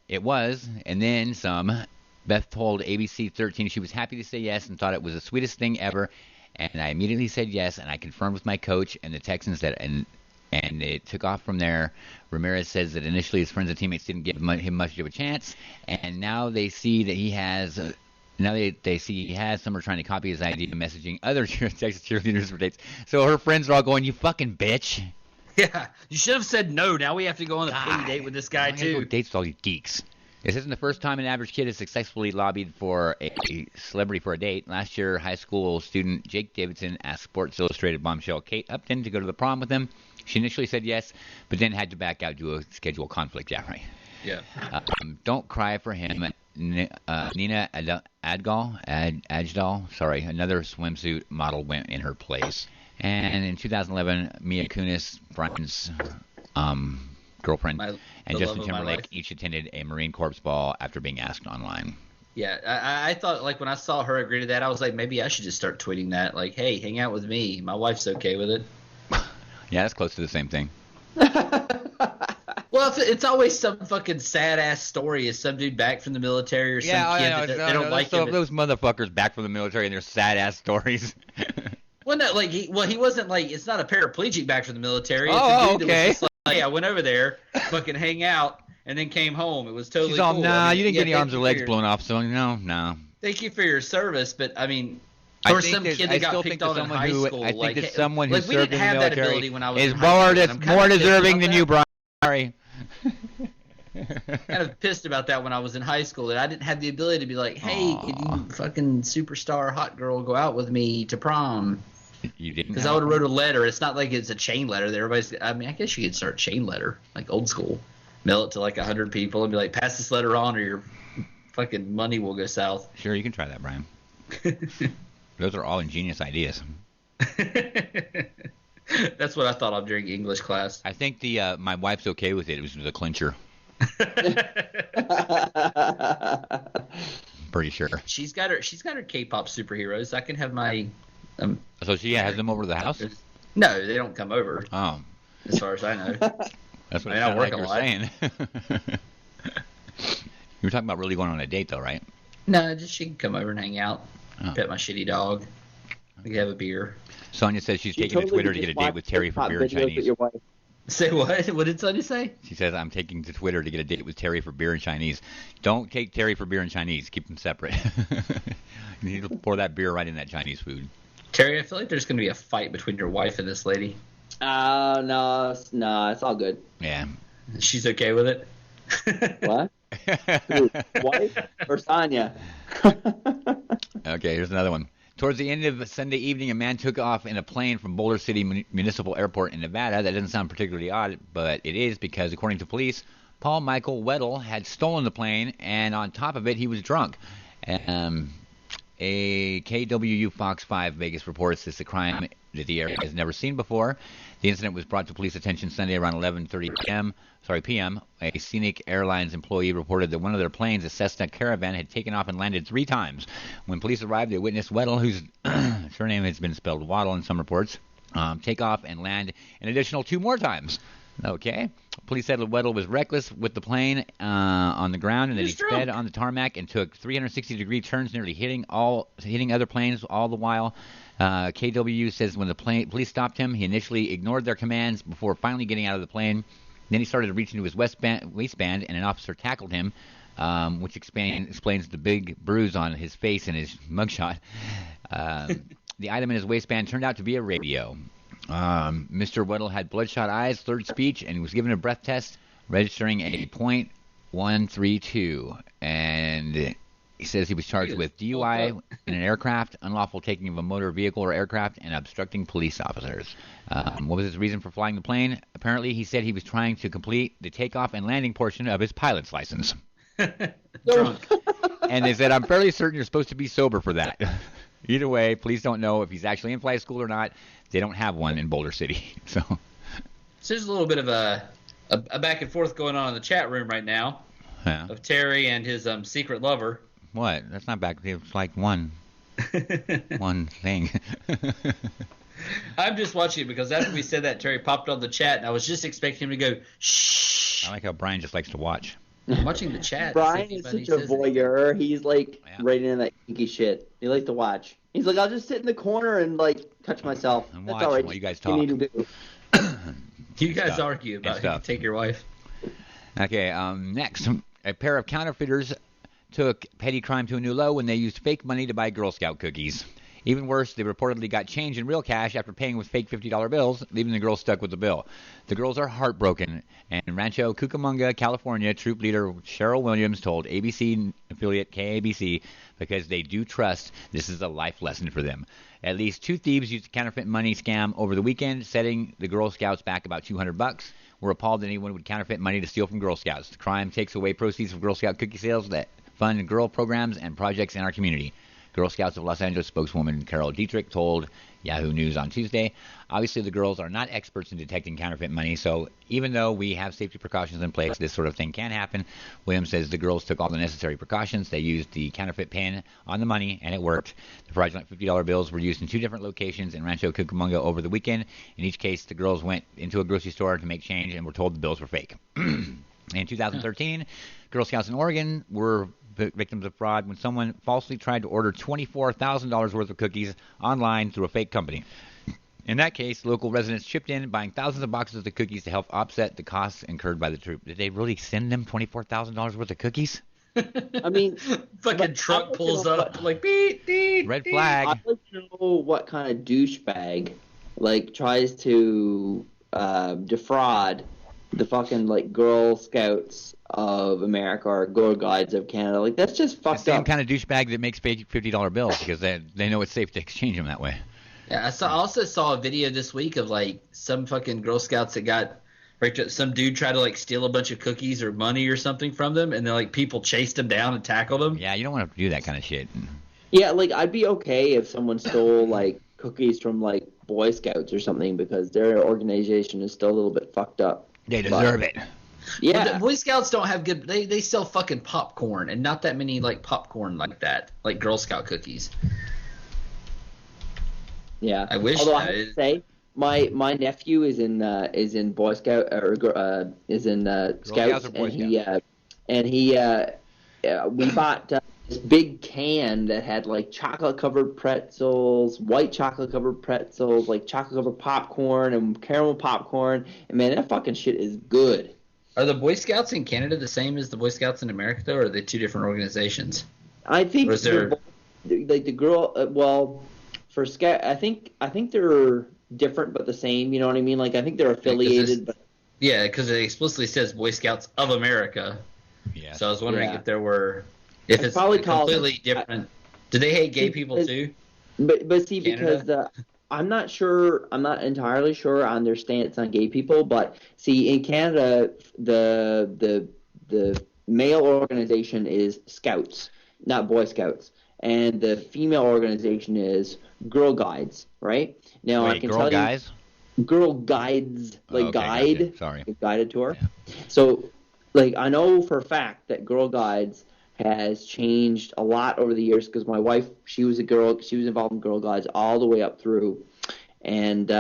it was, and then some. Beth told ABC 13 she was happy to say yes and thought it was the sweetest thing ever. And I immediately said yes, and I confirmed with my coach and the Texans that, and it took off from there. Ramirez says that initially his friends and teammates didn't give him much of a chance, and now they see that he has. Now they see he has. Some are trying to copy his idea, messaging other Texas cheerleaders for dates. So her friends are all going, "You fucking bitch." Yeah, you should have said no. Now we have to go on a pity date with this guy too. Go dates with all you geeks. This isn't the first time an average kid has successfully lobbied for a celebrity for a date. Last year, high school student Jake Davidson asked Sports Illustrated bombshell Kate Upton to go to the prom with him. She initially said yes, but then had to back out due to a schedule conflict. Yeah, right. Yeah. Don't cry for him. Nina Ajdal, sorry, another swimsuit model went in her place. And in 2011, Mia Kunis, Brian's girlfriend, and Justin Timberlake each attended a Marine Corps ball after being asked online. Yeah, I thought, like, when I saw her agree to that, I was like, maybe I should just start tweeting that. Like, hey, hang out with me. My wife's okay with it. Yeah, that's close to the same thing. Well, it's always some fucking sad-ass story of some dude back from the military or some kid that they don't like him. Those motherfuckers back from the military and their sad-ass stories. Well, no, like, he wasn't, like, it's not a paraplegic back from the military. It's Oh, a dude okay. that was just like, hey, I went over there, fucking hang out, and then came home. It was totally She's all, cool. nah, I mean, you didn't get any arms or legs your, blown off, so no. Thank you for your service, but, I mean, I or think some that- kid I that got still picked think on that in someone high who- school. I think like, that someone who like, we served didn't in the have that military ability when I was is in high school, and I'm kinda more pissed deserving about than that. you, Brian. Sorry. Kind of pissed about that when I was in high school, that I didn't have the ability to be like, hey, could you fucking superstar hot girl go out with me to prom? You didn't. Because I would have wrote a letter. It's not like it's a chain letter that everybody's. I mean, I guess you could start a chain letter, like old school. Mail it to like 100 people and be like, pass this letter on or your fucking money will go south. Sure, you can try that, Brian. Those are all ingenious ideas. That's what I thought of during English class. I think the my wife's okay with it. It was the clincher. Pretty sure. She's got her K-pop superheroes. I can have my. So she has them over to the house? No, they don't come over. Oh. As far as I know. That's what I it work sounded like a you were lot. saying. You were talking about really going on a date, though, right? No, just she can come over and hang out. Oh. Pet my shitty dog. We can have a beer. Sonia says she's taking to Twitter to get a date with Terry for beer and Chinese. Say what? What did Sonia say? She says, I'm taking to Twitter to get a date with Terry for beer and Chinese. Don't take Terry for beer and Chinese. Keep them separate. You need to pour that beer right in that Chinese food. Terry, I feel like there's going to be a fight between your wife and this lady. No, it's all good. Yeah. She's okay with it? What? Who, wife or Sonya? Okay, here's another one. Towards the end of Sunday evening, a man took off in a plane from Boulder City Municipal Airport in Nevada. That doesn't sound particularly odd, but it is because, according to police, Paul Michael Weddle had stolen the plane, and on top of it, he was drunk. A KWU Fox 5 Vegas reports this is a crime that the area has never seen before. The incident was brought to police attention Sunday around 11:30 p.m. A Scenic Airlines employee reported that one of their planes, a Cessna Caravan, had taken off and landed 3 times. When police arrived, they witnessed Weddle, whose surname has been spelled Waddle in some reports, take off and land an additional 2 more times. Okay. Police said Weddle was reckless with the plane on the ground, and that he sped on the tarmac and took 360-degree turns, nearly hitting other planes all the while. KW says when the police stopped him, he initially ignored their commands before finally getting out of the plane. Then he started to reach into his waistband, and an officer tackled him, which explains the big bruise on his face and his mugshot. The item in his waistband turned out to be a radio. Mr. Weddle had bloodshot eyes, slurred speech, and was given a breath test, registering a .132. And he says he was charged with DUI in an aircraft, unlawful taking of a motor vehicle or aircraft, and obstructing police officers. What was his reason for flying the plane? Apparently, he said he was trying to complete the takeoff and landing portion of his pilot's license. Drunk. And they said, I'm fairly certain you're supposed to be sober for that. Either way, police don't know if he's actually in flight school or not. They don't have one in Boulder City. So there's a little bit of a back and forth going on in the chat room right now of Terry and his secret lover. What? That's not back. It's like one thing. I'm just watching it because after we said that, Terry popped on the chat, and I was just expecting him to go, shh. I like how Brian just likes to watch. I'm watching the chat. Brian is such a voyeur. He's like right into that kinky shit. He likes to watch. He's like, I'll just sit in the corner and like touch myself. And That's watch all right. while you guys talk. You need to do. You guys argue about who can take your wife. Okay, next. A pair of counterfeiters took petty crime to a new low when they used fake money to buy Girl Scout cookies. Even worse, they reportedly got change in real cash after paying with fake $50 bills, leaving the girls stuck with the bill. The girls are heartbroken, and in Rancho Cucamonga, California, troop leader Cheryl Williams told ABC affiliate KABC because they do trust this is a life lesson for them. At least 2 thieves used a counterfeit money scam over the weekend, setting the Girl Scouts back about $200. We're appalled that anyone would counterfeit money to steal from Girl Scouts. The crime takes away proceeds from Girl Scout cookie sales that fund girl programs and projects in our community. Girl Scouts of Los Angeles spokeswoman Carol Dietrich told Yahoo News on Tuesday. Obviously, the girls are not experts in detecting counterfeit money, so even though we have safety precautions in place, this sort of thing can happen. Williams says the girls took all the necessary precautions. They used the counterfeit pin on the money, and it worked. The fraudulent $50 bills were used in 2 different locations in Rancho Cucamonga over the weekend. In each case, the girls went into a grocery store to make change and were told the bills were fake. In 2013, Girl Scouts in Oregon were victims of fraud when someone falsely tried to order $24,000 worth of cookies online through a fake company. In that case, local residents chipped in, buying thousands of boxes of cookies to help offset the costs incurred by the troop. Did they really send them $24,000 worth of cookies? I mean, fucking truck pulls up like beep, beep, red flag. I'd like to know what kind of douchebag tries to defraud the fucking Girl Scouts of America or Girl Guides of Canada. That's just fucked up. The same kind of douchebag that makes fake $50 bills because they know it's safe to exchange them that way. Yeah, I also saw a video this week of some fucking Girl Scouts that got some dude tried to steal a bunch of cookies or money or something from them, and then people chased him down and tackled him. Yeah, you don't want to do that kind of shit. Yeah, I'd be okay if someone stole cookies from Boy Scouts or something because their organization is still a little bit fucked up. They deserve it. Yeah, well, the Boy Scouts don't have good. They sell fucking popcorn and not that many popcorn like that, like Girl Scout cookies. Yeah, I wish. Although I have to say, my nephew is in Boy Scout or is in Scouts, and we bought this big can that had chocolate covered pretzels, white chocolate covered pretzels, chocolate covered popcorn and caramel popcorn, and man, that fucking shit is good. Are the Boy Scouts in Canada the same as the Boy Scouts in America, though, or are they 2 different organizations? I think the girl. For Scout, I think they're different but the same. You know what I mean? I think they're affiliated. Yeah, because it explicitly says Boy Scouts of America. Yeah. So I was wondering if there were, if it's probably completely different. Do they hate gay people too? But see, Canada? Because I'm not sure. I'm not entirely sure on their stance on gay people. But see, in Canada, the male organization is Scouts, not Boy Scouts. And the female organization is Girl Guides, right? Now I can Girl tell Guides? you, Girl Guides, guide, gotcha. Sorry, guided tour. Yeah. So, I know for a fact that Girl Guides has changed a lot over the years because my wife, she was involved in Girl Guides all the way up through, and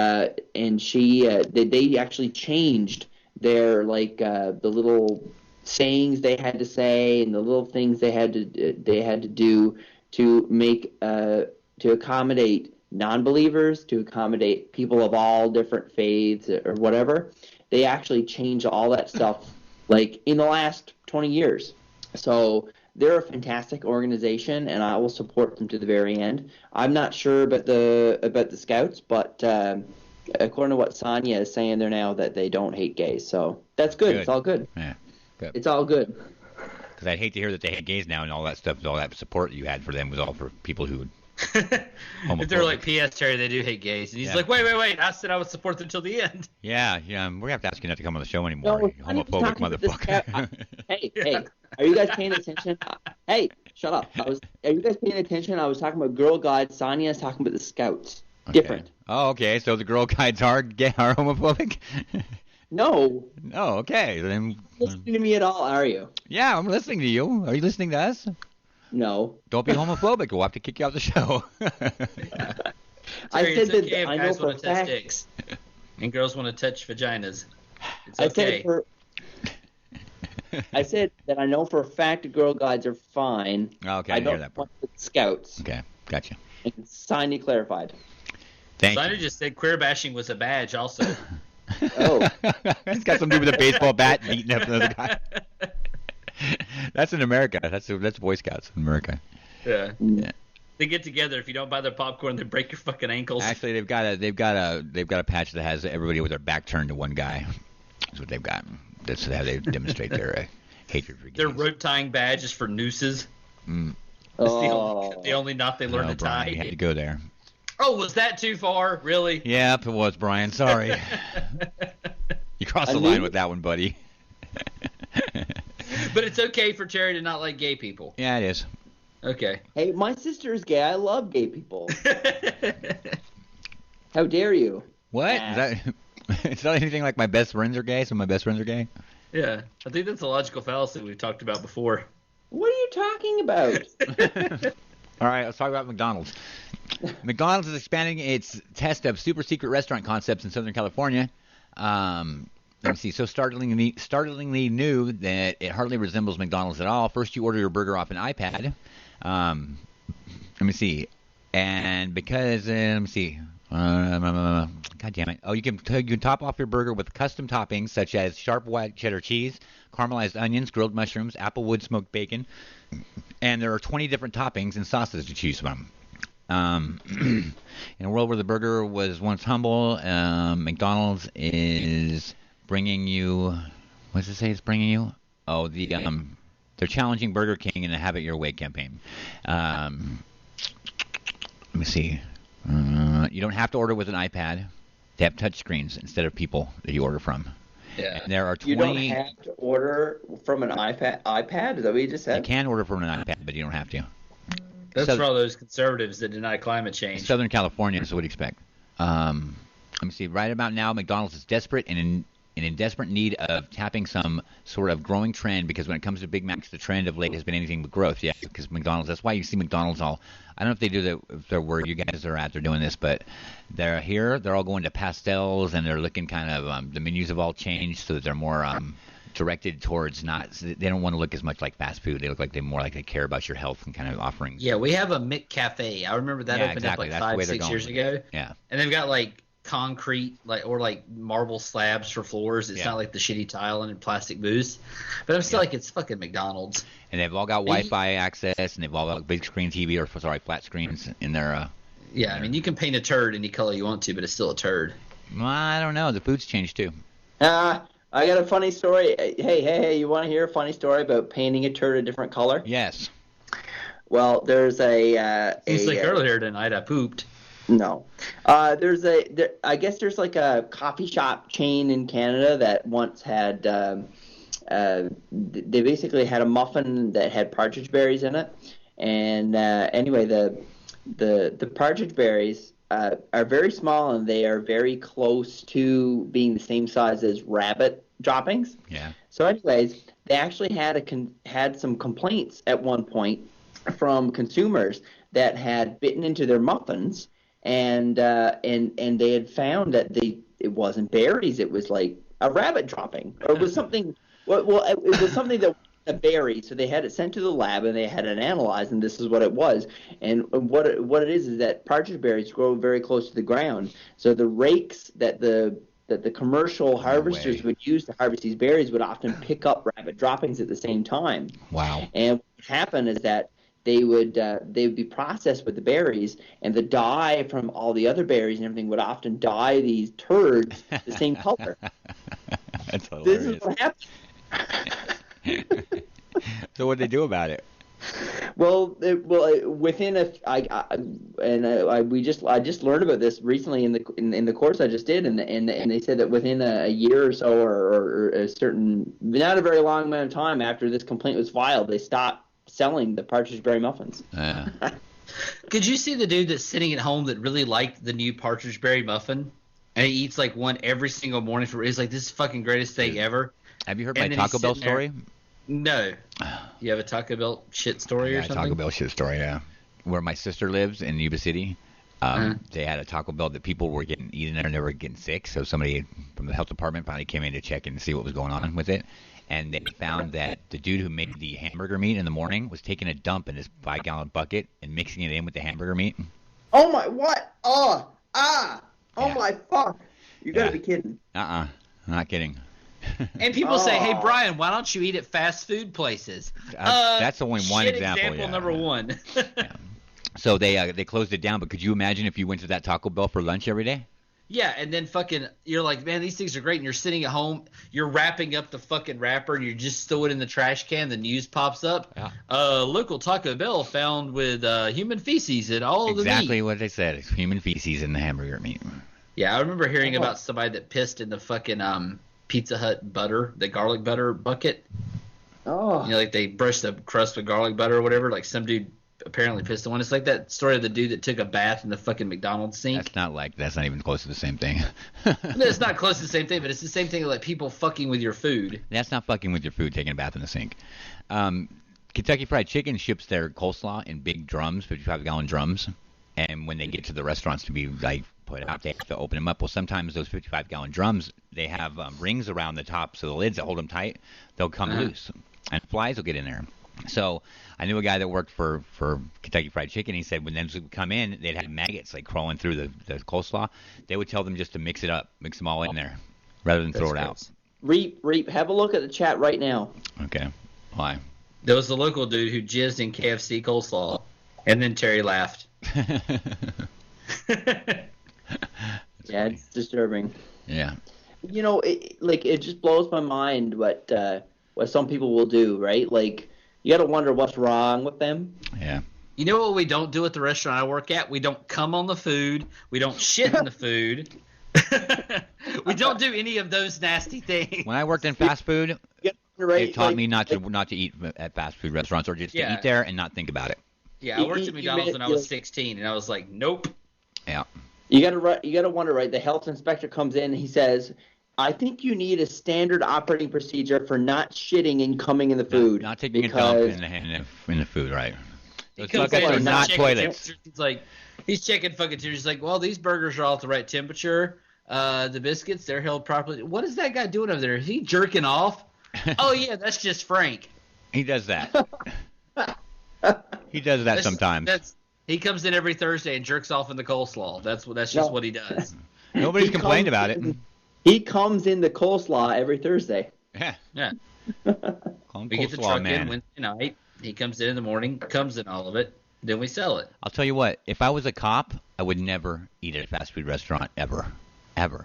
she they actually changed their the little sayings they had to say and the little things they had to do to make to accommodate non-believers, to accommodate people of all different faiths or whatever. They actually changed all that stuff in the last 20 years. So they're a fantastic organization, and I will support them to the very end. I'm not sure about the Scouts, but according to what Sonia is saying there now, that they don't hate gays. So that's good. It's all good. Yeah, good. It's all good. Because I'd hate to hear that they hate gays now and all that stuff, all that support you had for them was all for people who would if they're P.S. Terry, they do hate gays. And he's wait, I said I would support them till the end. Yeah, we're going to have to ask you not to come on the show anymore, you homophobic motherfucker. Hey, are you guys paying attention? Hey, shut up. Are you guys paying attention? I was talking about Girl Guides. Sonia is talking about the Scouts. Okay. Different. Oh, okay, so the Girl Guides are homophobic? No. Oh, okay. Then listening to me at all, are you? Yeah, I'm listening to you. Are you listening to us? No. Don't be homophobic. We'll have to kick you out of the show. I said that I know for a fact. Dicks and girls want to touch vaginas. It's okay. I said that I know for a fact that Girl Guides are fine. Okay, I don't hear that part. want the Scouts. Okay, gotcha. And Sonia clarified. Thank you. Sonia just said queer bashing was a badge also. Oh. It's got something to do with a baseball bat beating up another guy. That's in America. That's Boy Scouts in America. Yeah. They get together. If you don't buy their popcorn, they break your fucking ankles. Actually, they've got a patch that has everybody with their back turned to one guy. That's what they've got. That's how they demonstrate their hatred for gays. Their rope tying badge is for nooses. Mm. That's the only knot they learn to tie. You had to go there. Oh, was that too far? Really? Yep, it was, Brian. Sorry. You crossed the line with that one, buddy. But it's okay for Terry to not like gay people. Yeah, it is. Okay. Hey, my sister's gay. I love gay people. How dare you? What? Is that, it's not anything like my best friends are gay, so my best friends are gay? Yeah. I think that's a logical fallacy we've talked about before. What are you talking about? All right, let's talk about McDonald's. McDonald's is expanding its test of super secret restaurant concepts in Southern California. Let me see. So startlingly new that it hardly resembles McDonald's at all. First, you order your burger off an iPad. Let me see. And because, let me see. God damn it. Oh, you can top off your burger with custom toppings such as sharp white cheddar cheese, caramelized onions, grilled mushrooms, applewood smoked bacon. And there are 20 different toppings and sauces to choose from. In a world where the burger was once humble, McDonald's is bringing you. What does it say? It's bringing you. Oh, they're challenging Burger King in a Have It Your Way campaign. Let me see. You don't have to order with an iPad. They have touch screens instead of people that you order from. Yeah. And there are 20. You don't have to order from an iPad? Is that what you just said? You can order from an iPad, but you don't have to. That's for all those conservatives that deny climate change. Southern California, so what do you expect? Let me see. Right about now, McDonald's is desperate and in desperate need of tapping some sort of growing trend, because when it comes to Big Macs, the trend of late has been anything but growth. Yeah, because McDonald's, that's why you see McDonald's all, I don't know if they do that, if they're where you guys are at, they're doing this, but they're here, they're all going to pastels, and they're looking kind of, the menus have all changed so that they're more directed towards they don't want to look as much like fast food. They look like they more like they care about your health and kind of offering. Yeah, we have a McCafe. I remember that opened up like That's 5-6 years ago. Yeah. And they've got like concrete or marble slabs for floors. It's not like the shitty tile and plastic booths. But I'm still like, it's fucking McDonald's. And they've all got Wi-Fi access, and they've all got big screen TV, or flat screens in their yeah, I mean, you can paint a turd any color you want to, but it's still a turd. Well, I don't know. The food's changed too. I got a funny story. Hey, you want to hear a funny story about painting a turd a different color? Yes. Well, there's Seems like earlier tonight I pooped. No. I guess there's like a coffee shop chain in Canada that once had, they basically had a muffin that had partridge berries in it. And anyway, the partridge berries are very small, and they are very close to being the same size as rabbit droppings. Yeah. So anyways, they actually had some complaints at one point from consumers that had bitten into their muffins, and they had found that it wasn't berries, it was like a rabbit dropping, or it was something. Well, it was something that a berry, so they had it sent to the lab and they had it analyzed, and this is what it was. And what it is that partridge berries grow very close to the ground, so the rakes that the commercial harvesters would use to harvest these berries would often pick up rabbit droppings at the same time. Wow. And what happened is that they would be processed with the berries, and the dye from all the other berries and everything would often dye these turds the same color. That's hilarious. This is what happened. So what did they do about it? Within I just learned about this recently in the course I just did, and they said that within a year or so, or a certain, not a very long amount of time after this complaint was filed, they stopped selling the partridge berry muffins. Could you see the dude that's sitting at home that really liked the new partridge berry muffin, and he eats like one every single morning he's like, this is the fucking greatest thing ever? Have you heard my Taco Bell story? No. You have a Taco Bell shit story or something? Taco Bell shit story, yeah. Where my sister lives in Yuba City, they had a Taco Bell that people were eating there and they were getting sick. So somebody from the health department finally came in to check and see what was going on with it. And they found that the dude who made the hamburger meat in the morning was taking a dump in his 5-gallon bucket and mixing it in with the hamburger meat. Oh my, what? Oh my fuck. You gotta be kidding. I'm not kidding. And people say, hey, Brian, why don't you eat at fast food places? That's only one example. Example number one. Yeah. So they closed it down, but could you imagine if you went to that Taco Bell for lunch every day? Yeah, and then fucking, you're like, man, these things are great, and you're sitting at home, you're wrapping up the fucking wrapper, and you just throw it in the trash can, the news pops up. Yeah. Local Taco Bell found with human feces in all the meat. Exactly what they said. It's human feces in the hamburger meat. Yeah, I remember hearing about somebody that pissed in the fucking Pizza Hut butter, the garlic butter bucket. Oh. You know, like they brushed the crust with garlic butter or whatever. Like some dude apparently pissed on one. It's like that story of the dude that took a bath in the fucking McDonald's sink. That's not even close to the same thing. No, it's not close to the same thing, but it's the same thing like people fucking with your food. That's not fucking with your food, taking a bath in the sink. Kentucky Fried Chicken ships their coleslaw in big drums, 55-gallon drums, and when they get to the restaurants to be like put out, they have to open them up. Well, sometimes those 55-gallon drums, they have rings around the tops of the lids that hold them tight. They'll come loose, and flies will get in there. So I knew a guy that worked for Kentucky Fried Chicken. He said when them would come in, they'd have maggots like crawling through the coleslaw. They would tell them just to mix it up, mix them all in there, rather than throw it out. Reap, have a look at the chat right now. Okay. Why? There was the local dude who jizzed in KFC coleslaw, and then Terry laughed. Yeah, it's disturbing. Yeah. You know, it just blows my mind what some people will do, right? Like, you got to wonder what's wrong with them. Yeah. You know what we don't do at the restaurant I work at? We don't come on the food. We don't shit in the food. We don't do any of those nasty things. When I worked in fast food, it taught me not to eat at fast food restaurants, or just to eat there and not think about it. Yeah, I worked at McDonald's when I was 16, and I was like, nope. Yeah. You gotta wonder, right? The health inspector comes in and he says, I think you need a standard operating procedure for not shitting and coming in the food. Not taking a dump in the food, right? Those buckets are not toilets. He's like, he's checking fucking temperatures. He's like, well, these burgers are all at the right temperature. The biscuits, they're held properly. What is that guy doing over there? Is he jerking off? Oh, yeah, that's just Frank. He does that. He does that sometimes. He comes in every Thursday and jerks off in the coleslaw. That's just what he does. Nobody's complained about it. He comes in the coleslaw every Thursday. Yeah. We get the truck in Wednesday night. He comes in the morning, comes in all of it. Then we sell it. I'll tell you what. If I was a cop, I would never eat at a fast food restaurant ever. Ever.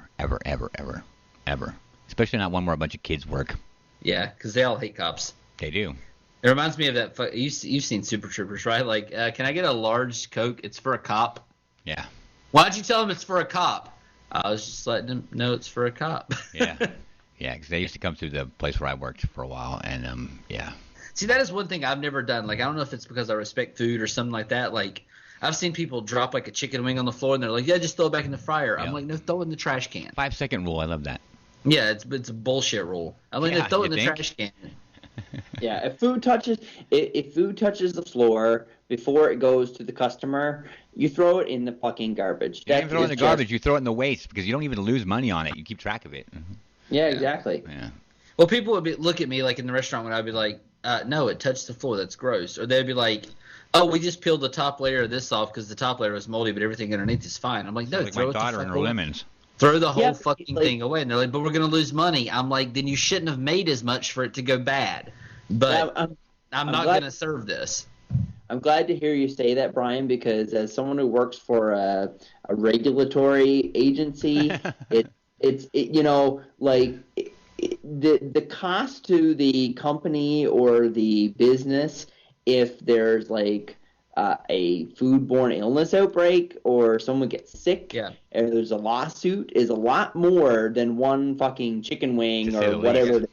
Especially not one where a bunch of kids work. Yeah, because they all hate cops. They do. It reminds me of that. You've seen Super Troopers, right? Like, can I get a large Coke? It's for a cop. Yeah. Why'd you tell him it's for a cop? I was just letting him know it's for a cop. Yeah. Yeah, because they used to come through the place where I worked for a while, and yeah. See, that is one thing I've never done. Like, I don't know if it's because I respect food or something like that. Like, I've seen people drop like a chicken wing on the floor, and they're like, "Yeah, just throw it back in the fryer." I'm like, "No, throw it in the trash can." 5-second rule. I love that. Yeah, it's a bullshit rule. I'm like, "No, throw it in the trash can." Yeah, if food touches the floor before it goes to the customer, you throw it in the fucking garbage. You don't even throw it in the garbage. You throw it in the waste because you don't even lose money on it. You keep track of it. Yeah, exactly. Yeah. Well, people would look at me like in the restaurant when I'd be like, "No, it touched the floor. That's gross." Or they'd be like, "Oh, we just peeled the top layer of this off because the top layer was moldy, but everything underneath is fine." I'm like, "No, like throw my it daughter and her lemons. Throw the whole fucking thing away." And they're like, "But we're gonna lose money." I'm like, "Then you shouldn't have made as much for it to go bad." But I'm not going to serve this. I'm glad to hear you say that, Brian, because as someone who works for a regulatory agency, it's you know, like the cost to the company or the business if there's like a foodborne illness outbreak or someone gets sick and there's a lawsuit is a lot more than one fucking chicken wing or whatever it is.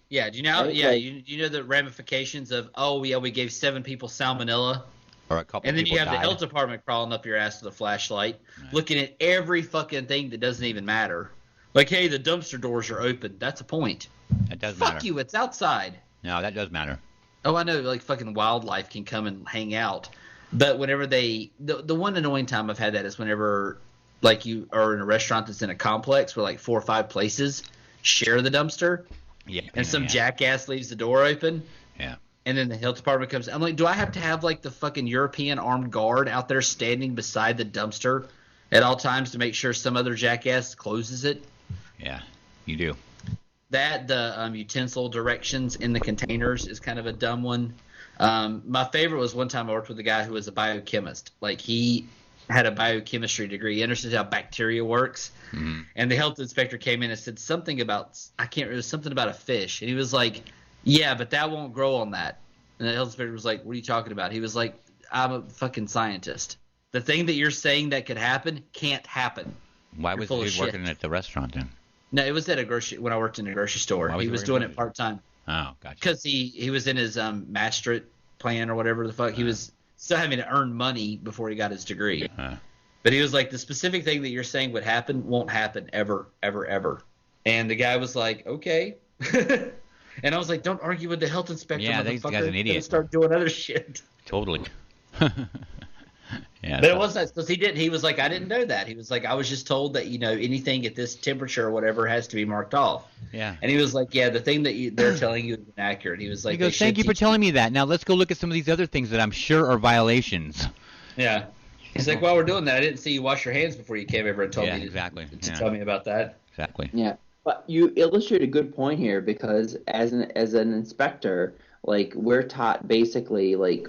Yeah, do you know? Right? Yeah, you know the ramifications of we gave 7 people salmonella, or a couple, and then you have died. The health department crawling up your ass with a flashlight, looking at every fucking thing that doesn't even matter. Like, hey, the dumpster doors are open. That's a point. That does matter. Fuck you, it's outside. No, that does matter. Oh, I know. Like fucking wildlife can come and hang out, but whenever the one annoying time I've had that is whenever like you are in a restaurant that's in a complex where like 4 or 5 places share the dumpster. Yeah, and some jackass leaves the door open. Yeah. And then the health department comes. I'm like, do I have to have like the fucking European armed guard out there standing beside the dumpster at all times to make sure some other jackass closes it? Yeah, you do. That the utensil directions in the containers is kind of a dumb one. My favorite was one time I worked with a guy who was a biochemist. Like he had a biochemistry degree. He understood how bacteria works. Mm-hmm. And the health inspector came in and said something about it was something about a fish. And he was like, "Yeah, but that won't grow on that." And the health inspector was like, "What are you talking about?" He was like, "I'm a fucking scientist. The thing that you're saying that could happen can't happen." Why was he working at the restaurant then? No, it was at when I worked in a grocery store. He was doing it part time. Oh, gotcha. Because he was in his masterate plan or whatever the fuck. He was still having to earn money before he got his degree. But he was like, the specific thing that you're saying would happen won't happen ever, ever, ever. And the guy was like, okay. And I was like, don't argue with the health inspector. Yeah, this guy's an idiot. Start doing other shit. Totally. Yeah, but it wasn't because he didn't. He was like, I didn't know that. He was like, I was just told that anything at this temperature or whatever has to be marked off. Yeah. And he was like, yeah, the thing that they're telling you is inaccurate. He was like, he goes, thank you for telling me that. Now let's go look at some of these other things that I'm sure are violations. Yeah. He's like, while we're doing that, I didn't see you wash your hands before you came over and told me to tell me about that. Exactly. Yeah. But you illustrate a good point here because as an inspector, like we're taught basically like,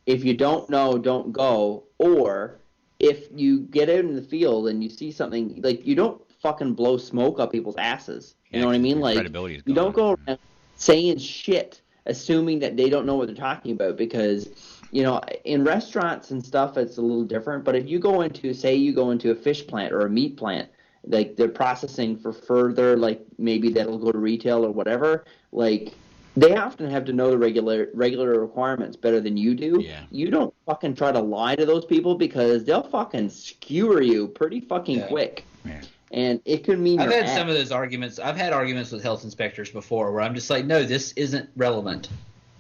if you don't know, don't go. Or if you get out in the field and you see something, like you don't fucking blow smoke up people's asses. You know what I mean? Like you don't go around saying shit, assuming that they don't know what they're talking about. Because in restaurants and stuff, it's a little different. But if you go into a fish plant or a meat plant, like they're processing for further, like maybe that'll go to retail or whatever, like they often have to know the regular requirements better than you do. Yeah. You don't fucking try to lie to those people because they'll fucking skewer you pretty fucking quick. Yeah. And it could mean I've had some of those arguments. I've had arguments with health inspectors before where I'm just like, no, this isn't relevant.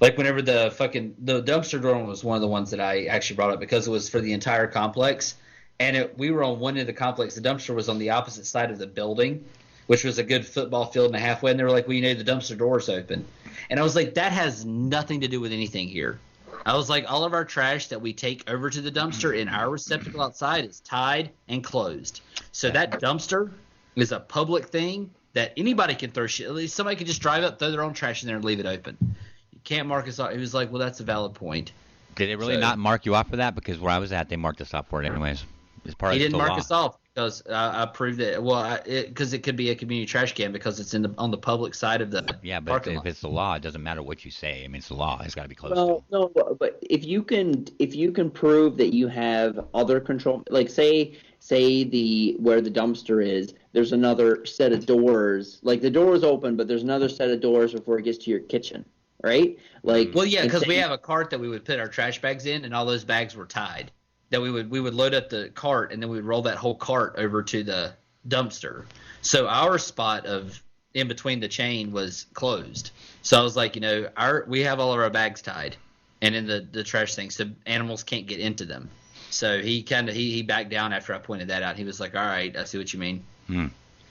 Like whenever the dumpster door was one of the ones that I actually brought up because it was for the entire complex. And we were on one end of the complex. The dumpster was on the opposite side of the building, which was a good football field and a half away. And they were like, well, the dumpster door's open. And I was like, that has nothing to do with anything here. I was like, all of our trash that we take over to the dumpster in our receptacle outside is tied and closed. So that dumpster is a public thing that anybody can throw shit. At least somebody can just drive up, throw their own trash in there and leave it open. You can't mark us off. He was like, well, that's a valid point. Did they really not mark you off for that? Because where I was at, they marked us off for it anyways. He didn't mark us off because I proved it. Well, because it could be a community trash can because it's on the public side of the parking lot. If it's the law, it doesn't matter what you say. I mean, it's the law. It's got to be closed. No, but if you can prove that you have other control, like say where the dumpster is, there's another set of doors. Like the door is open, but there's another set of doors before it gets to your kitchen, right? Like, well, yeah, because we have a cart that we would put our trash bags in, and all those bags were tied. That we would load up the cart and then we would roll that whole cart over to the dumpster. So our spot of in between the chain was closed. So I was like, we have all of our bags tied and in the trash thing, so animals can't get into them. So he backed down after I pointed that out. He was like, all right, I see what you mean.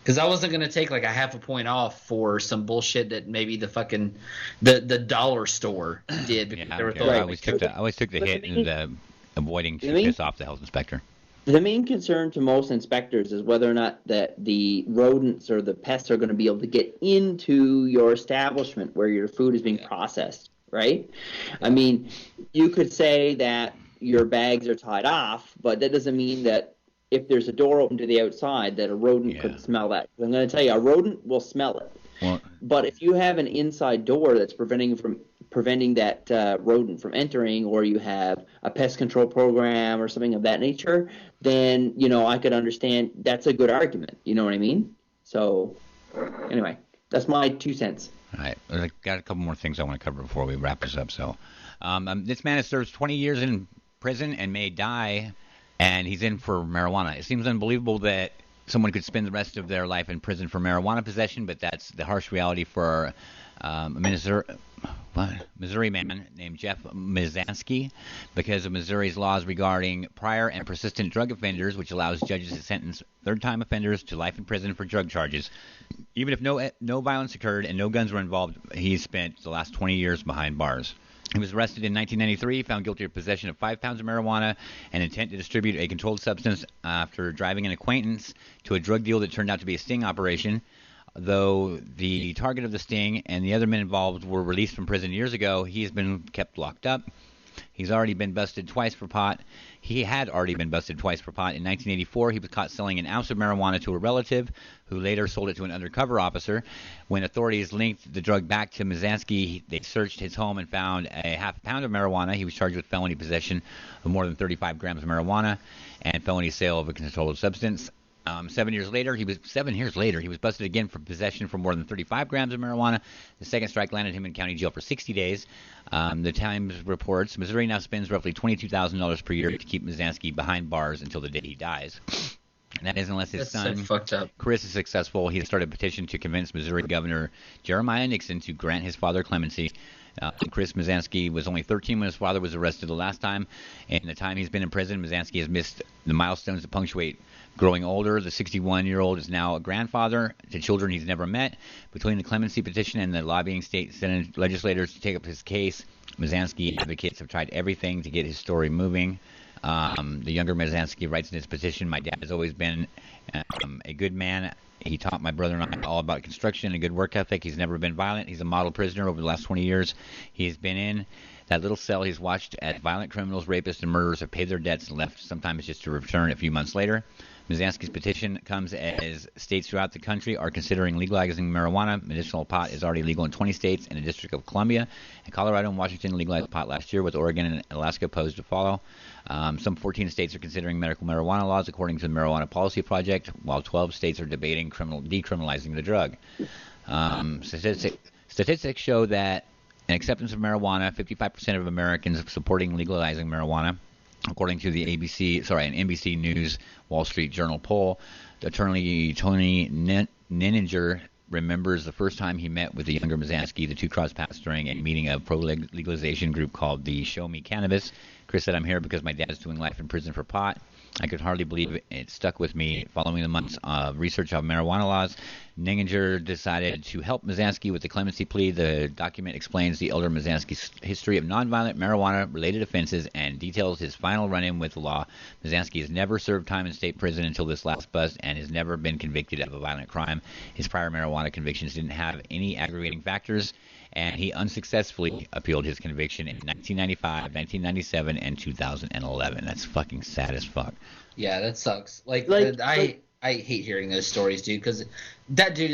Because I wasn't going to take like a half a point off for some bullshit that maybe the dollar store did. Because they were I always took the hit in the avoiding to piss off the health inspector. The main concern to most inspectors is whether or not that the rodents or the pests are going to be able to get into your establishment where your food is being processed, right? I mean, you could say that your bags are tied off, but that doesn't mean that if there's a door open to the outside that a rodent could smell that. I'm going to tell you, a rodent will smell it. Well, but if you have an inside door that's preventing that rodent from entering, or you have a pest control program or something of that nature, then I could understand that's a good argument. You know what I mean? So anyway, that's my 2 cents. All right, I got a couple more things I want to cover before we wrap this up. So this man has served 20 years in prison and may die, and he's in for marijuana. It seems unbelievable that someone could spend the rest of their life in prison for marijuana possession, but that's the harsh reality for a Missouri man named Jeff Mizanski because of Missouri's laws regarding prior and persistent drug offenders, which allows judges to sentence third-time offenders to life in prison for drug charges. Even if no violence occurred and no guns were involved, he spent the last 20 years behind bars. He was arrested in 1993, found guilty of possession of 5 pounds of marijuana and intent to distribute a controlled substance after driving an acquaintance to a drug deal that turned out to be a sting operation. Though the target of the sting and the other men involved were released from prison years ago, he has been kept locked up. He's already been busted twice for pot. He had already been busted twice for pot. In 1984, he was caught selling an ounce of marijuana to a relative who later sold it to an undercover officer. When authorities linked the drug back to Mizanski, they searched his home and found a half pound of marijuana. He was charged with felony possession of more than 35 grams of marijuana and felony sale of a controlled substance. 7 years later, he was busted again for possession for more than 35 grams of marijuana. The second strike landed him in county jail for 60 days. The Times reports Missouri now spends roughly $22,000 per year to keep Mizanskey behind bars until the day he dies. And that is unless his son, Chris, is successful. He has started a petition to convince Missouri Governor Jeremiah Nixon to grant his father clemency. Chris Mizanskey was only 13 when his father was arrested the last time. In the time he's been in prison, Mizanskey has missed the milestones that punctuate growing older. The 61-year-old is now a grandfather to children he's never met. Between the clemency petition and the lobbying state Senate legislators to take up his case, Mizanskey advocates have tried everything to get his story moving. The younger Mizanskey writes in his petition, "My dad has always been a good man. He taught my brother and I all about construction and a good work ethic. He's never been violent. He's a model prisoner over the last 20 years he's been in that little cell. He's watched as violent criminals, rapists, and murderers have paid their debts and left, sometimes just to return a few months later." Mizanskey's petition comes as states throughout the country are considering legalizing marijuana. Medicinal pot is already legal in 20 states and the District of Columbia. And Colorado and Washington legalized pot last year, with Oregon and Alaska posed to follow. Some 14 states are considering medical marijuana laws, according to the Marijuana Policy Project, while 12 states are debating decriminalizing the drug. Statistics show that an acceptance of marijuana, 55% of Americans supporting legalizing marijuana, according to the an NBC News Wall Street Journal poll. Attorney Tony Nenninger remembers the first time he met with the younger Mizanskey. The two crossed paths during a meeting of pro-legalization group called the Show Me Cannabis. Chris said, "I'm here because my dad is doing life in prison for pot. I could hardly believe it stuck with me." Following the months of research on marijuana laws, Nenninger decided to help Mizanskey with the clemency plea. The document explains the elder Mizanskey's history of nonviolent marijuana-related offenses and details his final run-in with the law. Mizanskey has never served time in state prison until this last bust and has never been convicted of a violent crime. His prior marijuana convictions didn't have any aggravating factors, and he unsuccessfully appealed his conviction in 1995, 1997, and 2011. That's fucking sad as fuck. Yeah, that sucks. I hate hearing those stories, dude, because that dude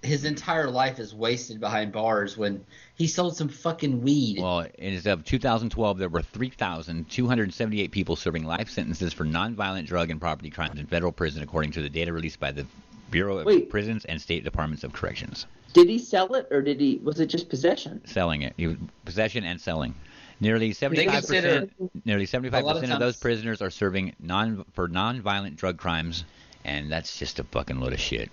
his entire life is wasted behind bars when he sold some fucking weed. Well, as of 2012, there were 3,278 people serving life sentences for nonviolent drug and property crimes in federal prison, according to the data released by the Bureau of Prisons and State Departments of Corrections. Did he sell it, or was it just possession? Selling it. He was possession and selling. Nearly 75% of those prisoners are serving for nonviolent drug crimes, and that's just a fucking load of shit.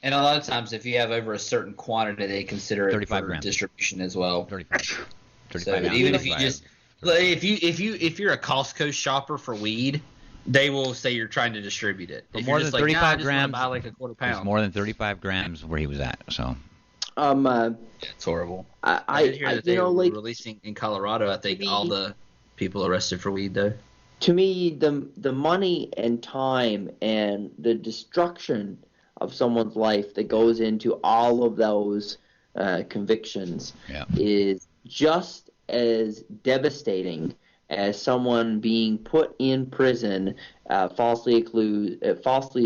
And a lot of times, if you have over a certain quantity, they consider it for grams. Distribution as well. 35 so even if you just, if you're a Costco shopper for weed, they will say you're trying to distribute it. If more than 35 grams, buy like a quarter pound. There's more than 35 grams where he was at. So. It's horrible. I did hear that they were releasing in Colorado. I think all the people arrested for weed, though. To me, the money and time and the destruction of someone's life that goes into all of those convictions is just as devastating as someone being put in prison falsely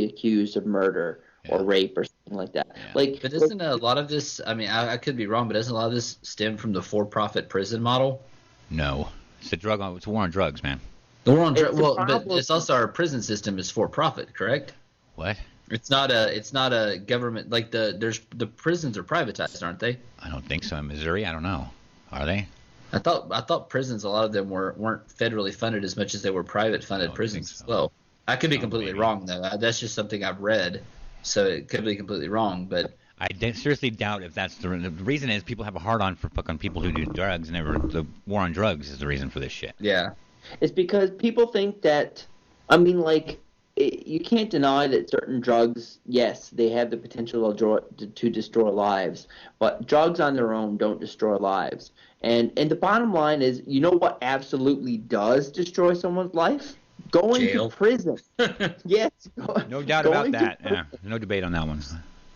accused of murder or rape or something like that. But isn't a lot of this? I mean, I could be wrong, but doesn't a lot of this stem from the for-profit prison model? No, it's a drug. It's a war on drugs, man. The war on drugs. Well, but it's also our prison system is for-profit, correct? What? It's not a government like the prisons are privatized, aren't they? I don't think so. In Missouri, I don't know. Are they? I thought prisons, a lot of them weren't federally funded as much as they were private funded prisons as well. I could be completely wrong though. That's just something I've read, so it could be completely wrong. But I seriously doubt if that's the reason. Is people have a hard on for fucking people who do drugs, and the war on drugs is the reason for this shit. Yeah, it's because people think that. I mean, you can't deny that certain drugs, yes, they have the potential to destroy lives, but drugs on their own don't destroy lives. And the bottom line is, you know what absolutely does destroy someone's life? Going to prison. Yes. No doubt about that. Yeah, no debate on that one.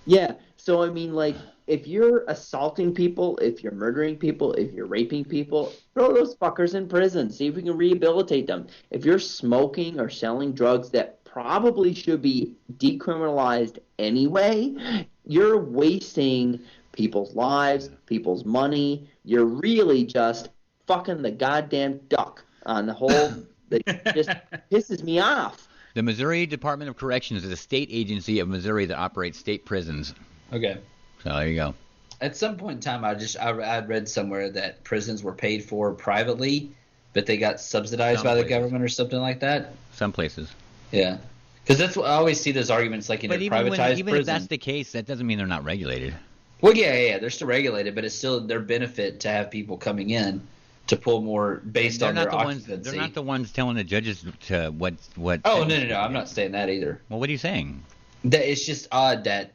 Yeah. So, I mean, if you're assaulting people, if you're murdering people, if you're raping people, throw those fuckers in prison. See if we can rehabilitate them. If you're smoking or selling drugs that probably should be decriminalized anyway, you're wasting people's lives, people's money. You're really just fucking the goddamn duck on the whole. That just pisses me off. The Missouri Department of Corrections is a state agency of Missouri that operates state prisons. Okay. So there you go. At some point in time, I read somewhere that prisons were paid for privately, but they got subsidized by the government or something like that. Some places. Yeah. Because that's what I always see those arguments, like, privatized prison. Even if that's the case, that doesn't mean they're not regulated. Well, yeah, they're still regulated, but it's still their benefit to have people coming in to pull more based on their occupancy. They're not the ones telling the judges to what. Oh, no, I'm not saying that either. Well, what are you saying? That it's just odd that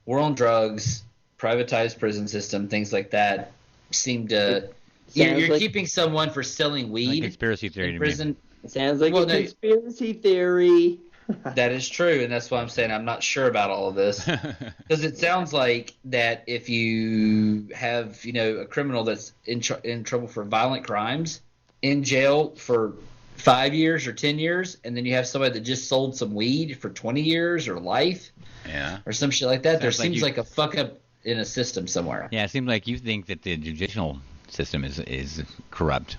we're on drugs, privatized prison system, things like that seem to. You're keeping someone for selling weed. Like conspiracy theory in to prison. Me. Sounds like a conspiracy theory. That is true, and that's why I'm saying I'm not sure about all of this. Because it sounds like that if you have, a criminal that's in trouble for violent crimes in jail for 5 years or 10 years, and then you have somebody that just sold some weed for 20 years or life, or some shit like that, there seems like a fuck up in a system somewhere. Yeah, it seems like you think that the judicial system is corrupt,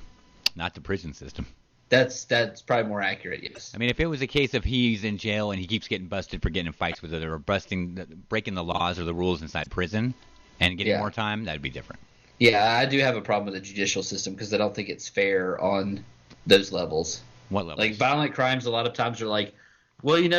not the prison system. That's probably more accurate, yes. I mean, if it was a case of he's in jail and he keeps getting busted for getting in fights with other or breaking the laws or the rules inside prison and getting more time, that'd be different. Yeah, I do have a problem with the judicial system because I don't think it's fair on those levels. What levels? Like violent crimes, a lot of times are like, well, he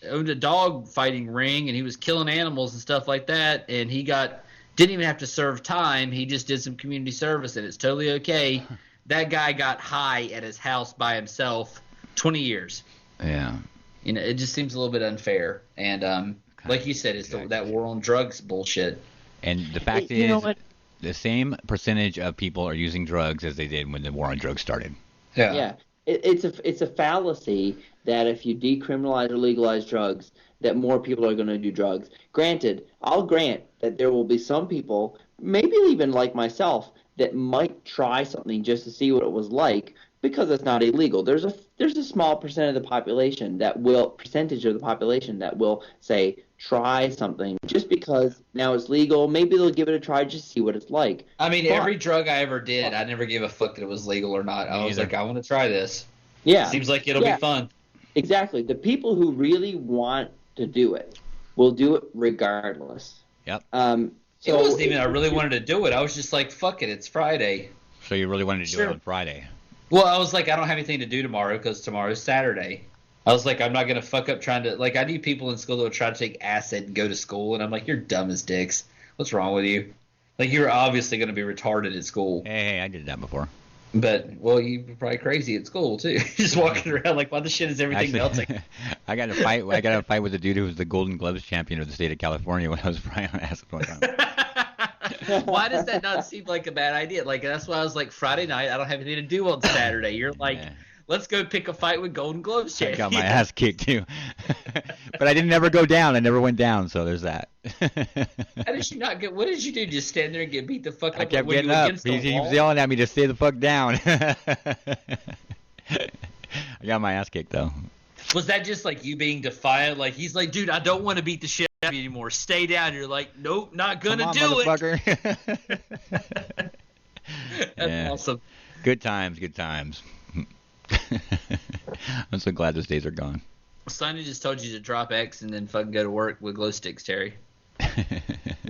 owned a dog fighting ring and he was killing animals and stuff like that, and he didn't even have to serve time. He just did some community service, and it's totally okay. That guy got high at his house by himself 20 years. Yeah. It just seems a little bit unfair. And like you said, it's that war on drugs bullshit. And the fact is, the same percentage of people are using drugs as they did when the war on drugs started. Yeah. Yeah. It's a fallacy that if you decriminalize or legalize drugs, that more people are going to do drugs. Granted, I'll grant that there will be some people, maybe even like myself, that might try something just to see what it was like because it's not illegal. There's a small percentage of the population that will say try something just because now it's legal. Maybe they'll give it a try just to see what it's like. I mean, every drug I ever did, I never gave a fuck that it was legal or not. I was like, I want to try this. Yeah. Seems like it'll be fun. Exactly. The people who really want to do it will do it regardless. Yep. It wasn't even I really wanted to do it. I was just like, fuck it, it's Friday. So you really wanted to do it on Friday? Well, I was like, I don't have anything to do tomorrow because tomorrow's Saturday. I was like, I'm not going to fuck up trying to – like I knew people in school that would try to take acid and go to school, and I'm like, you're dumb as dicks. What's wrong with you? Like you're obviously going to be retarded at school. Hey, I did that before. But, well, you were probably crazy at school, too. Just walking around like, why the shit is everything melting? I got in a fight with a dude who was the Golden Gloves champion of the state of California when I was probably on acid one time. Why does that not seem like a bad idea? Like, that's why I was like, Friday night, I don't have anything to do on Saturday. You're like, let's go pick a fight with Golden Gloves champion. I got my ass kicked, too. But I didn't ever go down. I never went down, so there's that. How did you not get – what did you do? Just stand there and get beat the fuck up? I kept getting up. He was yelling at me to stay the fuck down. I got my ass kicked, though. Was that just like you being defiant? Like he's like, dude, I don't want to beat the shit out of you anymore. Stay down. You're like, nope, not gonna do it. That's awesome. Good times. I'm so glad those days are gone. Sonny just told you to drop X and then fucking go to work with glow sticks, Terry.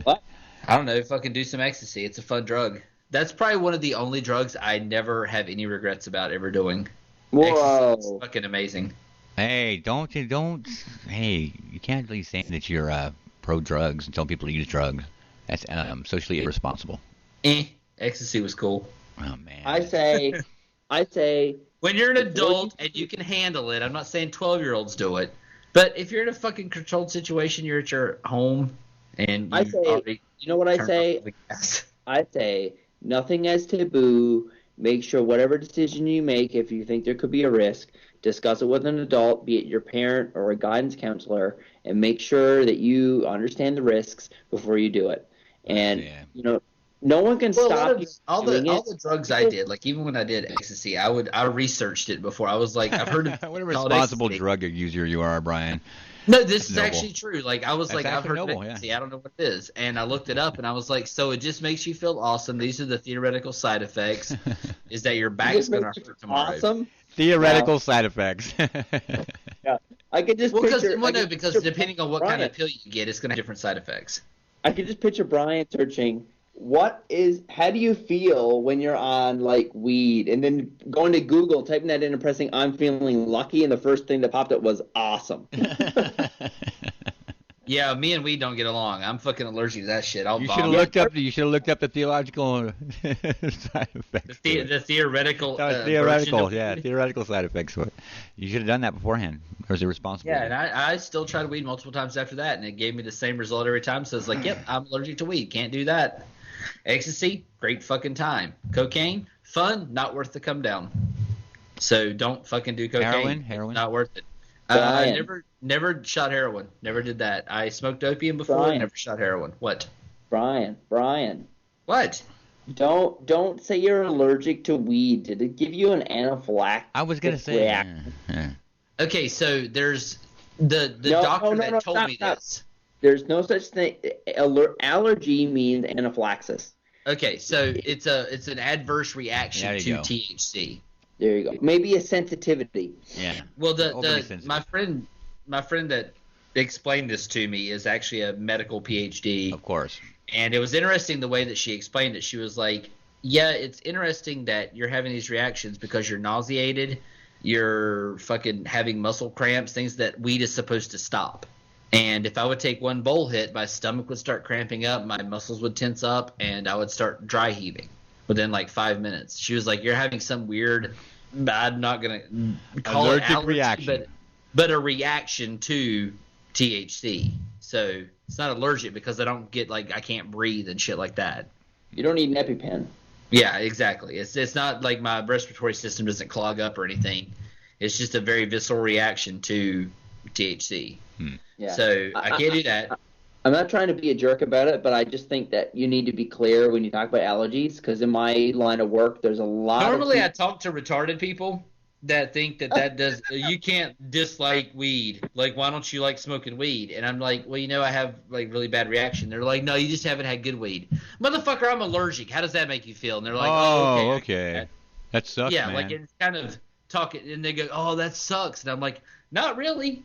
What? I don't know. Fucking do some ecstasy. It's a fun drug. That's probably one of the only drugs I never have any regrets about ever doing. Whoa. Ecstasy's fucking amazing. Hey, don't. Hey, you can't really say that you're pro drugs and tell people to use drugs. That's socially irresponsible. Ecstasy was cool. Oh man. I say. When you're an adult and you can handle it, I'm not saying 12-year-olds do it, but if you're in a fucking controlled situation, you're at your home, and you know what I say? I say nothing as taboo. Make sure whatever decision you make, if you think there could be a risk, discuss it with an adult, be it your parent or a guidance counselor, and make sure that you understand the risks before you do it. And no one can stop you. All the drugs I did, like even when I did ecstasy, I researched it before. I was like, I've heard of what a responsible drug user you are, Brian. No, this is actually true. Like I was like, I've heard of noble, ecstasy. I don't know what it is, and I looked it up, and I was like, so it just makes you feel awesome. These are the theoretical side effects. Is that your back's gonna hurt tomorrow? Awesome. Theoretical side effects. Yeah. I could just because picture. because depending on what kind of pill you get, it's going to have different side effects. I could just picture Brian searching, how do you feel when you're on, like, weed? And then going to Google, typing that in and pressing, I'm feeling lucky, and the first thing that popped up was awesome. Yeah, me and weed don't get along. I'm fucking allergic to that shit. You should have looked up. You should have looked up the theological side effects. The theoretical. Theoretical, theoretical side effects. You should have done that beforehand. Or was irresponsible? Yeah, and I still tried weed multiple times after that, and it gave me the same result every time. So it's like, yep, I'm allergic to weed. Can't do that. Ecstasy, great fucking time. Cocaine, fun, not worth the come down. So don't fucking do cocaine. Heroin, not worth it. I never shot heroin. Never did that. I smoked opium before. Never shot heroin. What? Brian. What? Don't say you're allergic to weed. Did it give you an anaphylactic? I was gonna say. Yeah. Okay, so there's the doctor that told me this. There's no such thing. Allergy means anaphylaxis. Okay, so it's an adverse reaction to THC. There you go. Maybe a sensitivity. Yeah. Well, my friend that explained this to me is actually a medical PhD. Of course. And it was interesting the way that she explained it. She was like, yeah, it's interesting that you're having these reactions because you're nauseated, you're fucking having muscle cramps, things that weed is supposed to stop. And if I would take one bowl hit, my stomach would start cramping up, my muscles would tense up, and I would start dry heaving within like 5 minutes. She was like, you're having some weird, I'm not going to call it allergy reaction, but a reaction to THC. So it's not allergic because I don't get, like, I can't breathe and shit like that. You don't need an EpiPen. Yeah, exactly. It's not like my respiratory system doesn't clog up or anything. It's just a very visceral reaction to THC. Yeah. So I can't do that. I'm not trying to be a jerk about it, but I just think that you need to be clear when you talk about allergies, because in my line of work, there's a lot Normally, I talk to retarded people that think that does – you can't dislike weed. Like, why don't you like smoking weed? And I'm like, well, I have, like, really bad reaction. They're like, no, you just haven't had good weed. Motherfucker, I'm allergic. How does that make you feel? And they're like, oh, okay. That sucks, yeah, man. like it's kind of talking – and they go, oh, that sucks. And I'm like, not really.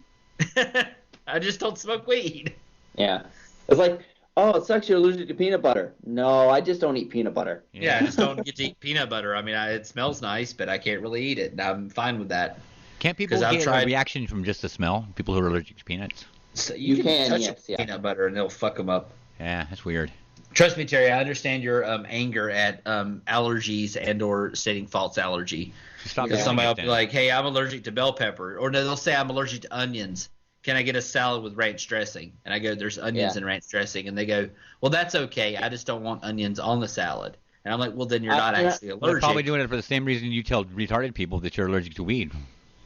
I just don't smoke weed. Yeah. It's like, oh, it sucks you're allergic to peanut butter. No, I just don't eat peanut butter. Yeah, I just don't get to eat peanut butter. I mean, it smells nice, but I can't really eat it, and I'm fine with that. Can't people get a reaction from just the smell? People who are allergic to peanuts? So you can touch peanut butter, and it'll fuck them up. Yeah, that's weird. Trust me, Terry, I understand your anger at allergies and or stating false allergy. Because somebody will be like, hey, I'm allergic to bell pepper. Or no, they'll say I'm allergic to onions. Can I get a salad with ranch dressing? And I go, there's onions and ranch dressing. And they go, well, that's okay. I just don't want onions on the salad. And I'm like, well, then you're not actually allergic. They're probably doing it for the same reason you tell retarded people that you're allergic to weed.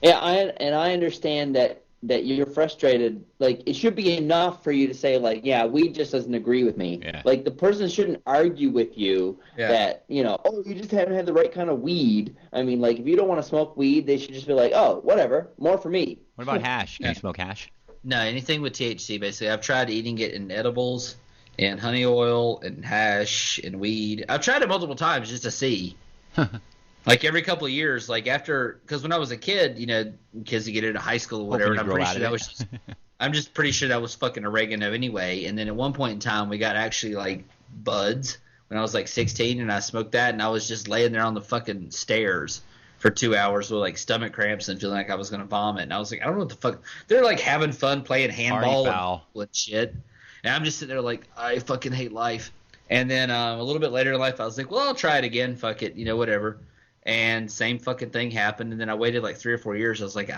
Yeah, I understand that you're frustrated. Like, it should be enough for you to say, like, yeah, weed just doesn't agree with me. Yeah. Like, the person shouldn't argue with you that, oh, you just haven't had the right kind of weed. I mean, like, if you don't want to smoke weed, they should just be like, oh, whatever, more for me. What about hash? Can you smoke hash? No, anything with THC, basically. I've tried eating it in edibles and honey oil and hash and weed. I've tried it multiple times just to see. Like every couple of years, like after, because when I was a kid, kids that get into high school or whatever, and I'm just pretty sure that was fucking oregano anyway. And then at one point in time, we got actually like buds when I was like 16, and I smoked that, and I was just laying there on the fucking stairs for 2 hours with like stomach cramps and feeling like I was gonna vomit. And I was like, I don't know what the fuck. They're like having fun playing handball and shit, and I'm just sitting there like, I fucking hate life. And then a little bit later in life, I was like, well, I'll try it again. Fuck it, whatever. And same fucking thing happened. And then I waited like 3 or 4 years. I was like,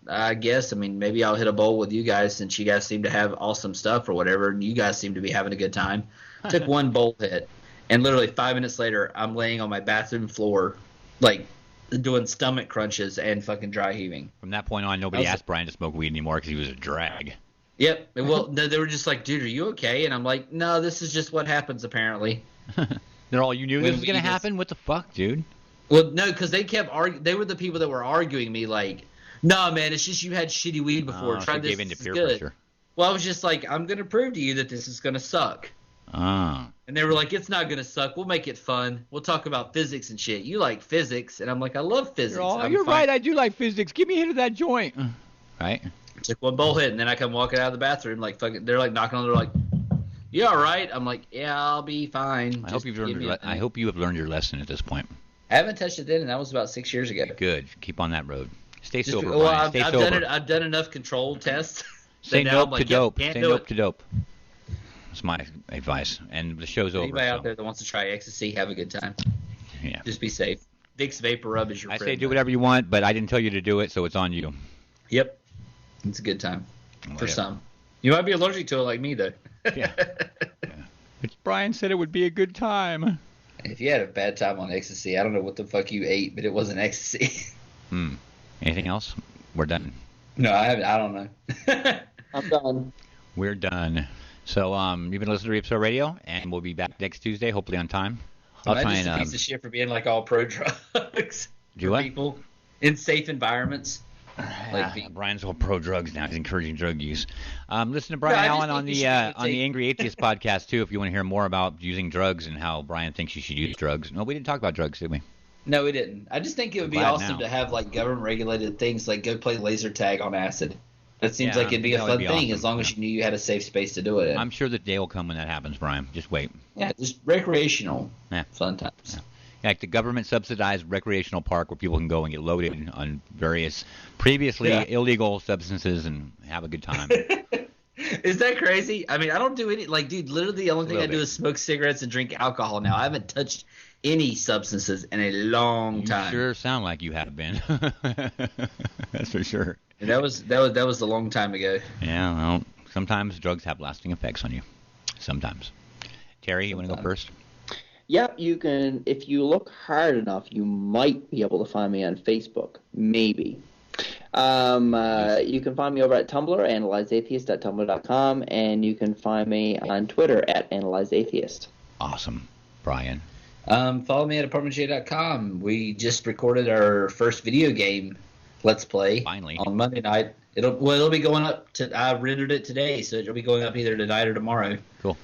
I guess, maybe I'll hit a bowl with you guys since you guys seem to have awesome stuff or whatever. And you guys seem to be having a good time. I took one bowl hit. And literally 5 minutes later, I'm laying on my bathroom floor, like doing stomach crunches and fucking dry heaving. From that point on, nobody asked Brian to smoke weed anymore because he was a drag. Yep. Well, they were just like, dude, are you okay? And I'm like, no, this is just what happens apparently. They're all, you knew this was going to happen? What the fuck, dude? Well, no, because they kept arguing. They were the people that were arguing me like, no, man, it's just you had shitty weed before. Try this. Gave into peer pressure. Well, I was just like, I'm going to prove to you that this is going to suck. And they were like, it's not going to suck. We'll make it fun. We'll talk about physics and shit. You like physics. And I'm like, I love physics. You're right. I do like physics. Give me a hit of that joint. Right? Took one bowl hit, and then I come walking out of the bathroom like fucking. They're like knocking on the door like, "You all right?" I'm like, "Yeah, I'll be fine." I hope you have learned your lesson at this point. I haven't touched it then, and that was about 6 years ago. Good. Keep on that road. Stay sober, Well, Brian. Stay sober. I've done enough control tests. Say nope to dope. Say nope to dope. That's my advice. And the show's over. Anybody out there that wants to try ecstasy, have a good time. Yeah. Just be safe. Vicks Vapor Rub is your friend. I say do whatever you want, but I didn't tell you to do it, so it's on you. Yep. It's a good time. For some. You might be allergic to it like me, though. Yeah. But Brian said it would be a good time. If you had a bad time on ecstasy, I don't know what the fuck you ate, but it wasn't ecstasy. Anything else? We're done. No, I don't know. I'm done. We're done. So you've been listening to ReapSowRadio, and we'll be back next Tuesday, hopefully on time. I'll try and a piece of shit for being like all pro drugs. Do what? People in safe environments. Brian's all pro drugs now. He's encouraging drug use. Listen to Brian Allen on the Angry Atheist podcast too, if you want to hear more about using drugs and how Brian thinks you should use drugs. No, we didn't talk about drugs, did we? No, we didn't. I just think it would be awesome to have like government regulated things, like go play laser tag on acid. That seems like it'd be a fun thing, awesome. As long as you knew you had a safe space to do it in. I'm sure the day will come when that happens, Brian. Just wait. Yeah, just recreational fun times. Yeah. Like the government-subsidized recreational park where people can go and get loaded on various previously illegal substances and have a good time. Is that crazy? I mean, I don't do any – like, dude, literally the only thing I do is smoke cigarettes and drink alcohol now. I haven't touched any substances in a long time. You sure sound like you have been. That's for sure. And that was a long time ago. Yeah, well, sometimes drugs have lasting effects on you. Sometimes. Terry, you want to go first? Yep, you can. If you look hard enough, you might be able to find me on Facebook. Maybe. You can find me over at Tumblr, analyzeatheist.tumblr.com, and you can find me on Twitter at analyzeatheist. Awesome. Brian? Follow me at apartmentj.com. We just recorded our first video game Let's Play on Monday night. It'll be going up. I rendered it today, so it'll be going up either tonight or tomorrow. Cool.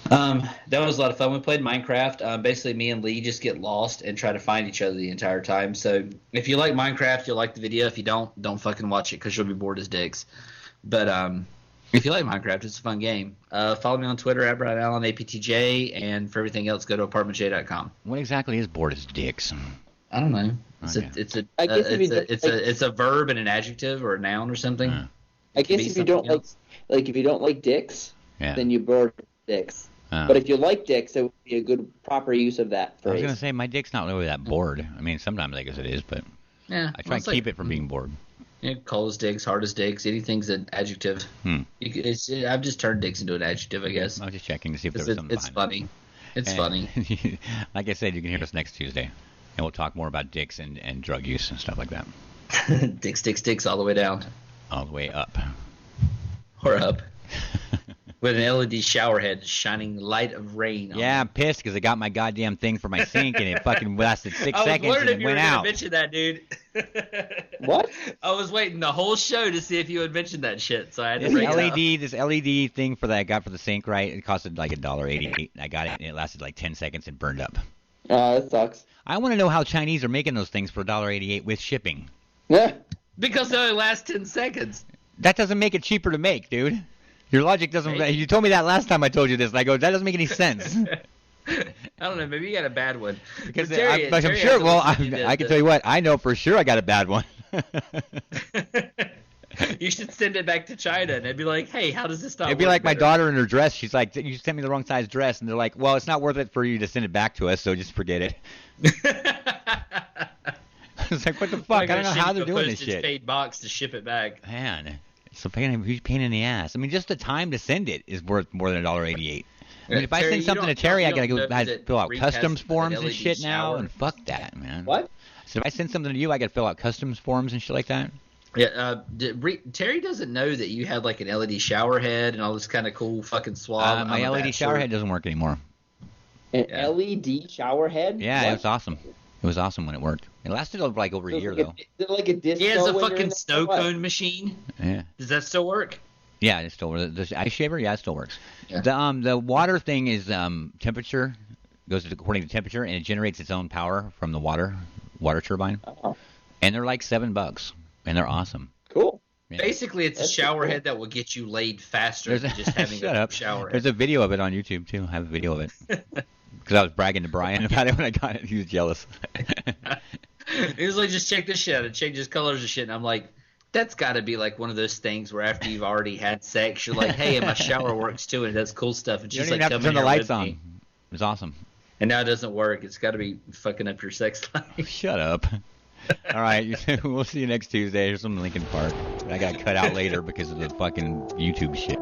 That was a lot of fun. We played Minecraft. Basically, me and Lee just get lost and try to find each other the entire time. So if you like Minecraft, you'll like the video. If you don't fucking watch it because you'll be bored as dicks. But if you like Minecraft, it's a fun game. Follow me on Twitter at Brian Allen APTJ, and for everything else, go to apartmentj.com. What exactly is bored as dicks? I don't know. It's a verb and an adjective or a noun or something. I guess if you don't if you don't like dicks, then you're bored with dicks. But if you like dicks, it would be a good proper use of that phrase. I was going to say, my dick's not really that bored. I mean, sometimes I guess it is, but I try and keep it from being bored. Yeah, cold as dicks, hard as dicks, anything's an adjective. I've just turned dicks into an adjective, I guess. I was just checking to see if there was something It's funny. It's funny. Like I said, you can hear us next Tuesday, and we'll talk more about dicks and drug use and stuff like that. Dicks, all the way down. All the way up. Or up. With an LED shower head shining light of rain. Yeah, I'm pissed because I got my goddamn thing for my sink and it fucking lasted 6 seconds and it went out. I was wondering if you were going to mention that, dude. What? I was waiting the whole show to see if you would mention that shit, so I had to bring it up. This LED thing that I got for the sink, right? It costed like $1.88. I got it and it lasted like 10 seconds and burned up. That sucks. I want to know how Chinese are making those things for $1.88 with shipping. Yeah. Because they only last 10 seconds. That doesn't make it cheaper to make, dude. Your logic doesn't. You told me that last time I told you this, and I go, that doesn't make any sense. I don't know. Maybe you got a bad one. Because I'm sure. Well, I can tell you what. I know for sure I got a bad one. You should send it back to China, and they'd be like, "Hey, how does this stop?" It'd be like my daughter in her dress. She's like, "You sent me the wrong size dress," and they're like, "Well, it's not worth it for you to send it back to us, so just forget it." It's like, what the fuck? I don't know how they're doing this shit. Paid box to ship it back. Man. It's a huge pain in the ass. I mean, just the time to send it is worth more than $1.88. I mean, if I send something to Terry, I gotta fill out customs forms and shit now, and fuck that, man. What? So if I send something to you, I gotta fill out customs forms and shit like that. Yeah, Terry doesn't know that you had like an LED shower head and all this kind of cool fucking swab. My LED shower head doesn't work anymore. An LED shower head? Yeah, it was awesome. It was awesome when it worked. It lasted like over a year, though. Is it like a disco? Yeah, it's a fucking snow cone machine. Yeah. Does that still work? Yeah, it still works. The ice shaver, yeah, it still works. Yeah. The water thing is temperature, goes according to temperature, and it generates its own power from the water turbine. Oh. And they're like $7, and they're awesome. Cool. Basically, it's a shower head that will get you laid faster than just having a shower head. There's a video of it on YouTube, too. I have a video of it. Because I was bragging to Brian about it when I got it. He was jealous. He was like, just check this shit out. It changes colors and shit. And I'm like, that's got to be like one of those things where after you've already had sex, you're like, hey, and my shower works too, and it does cool stuff. And you she's don't like, even have to turn the lights on. It was awesome. And now it doesn't work. It's got to be fucking up your sex life. Shut up. All right, we'll see you next Tuesday. Here's some Linkin Park. I got cut out later because of the fucking YouTube shit.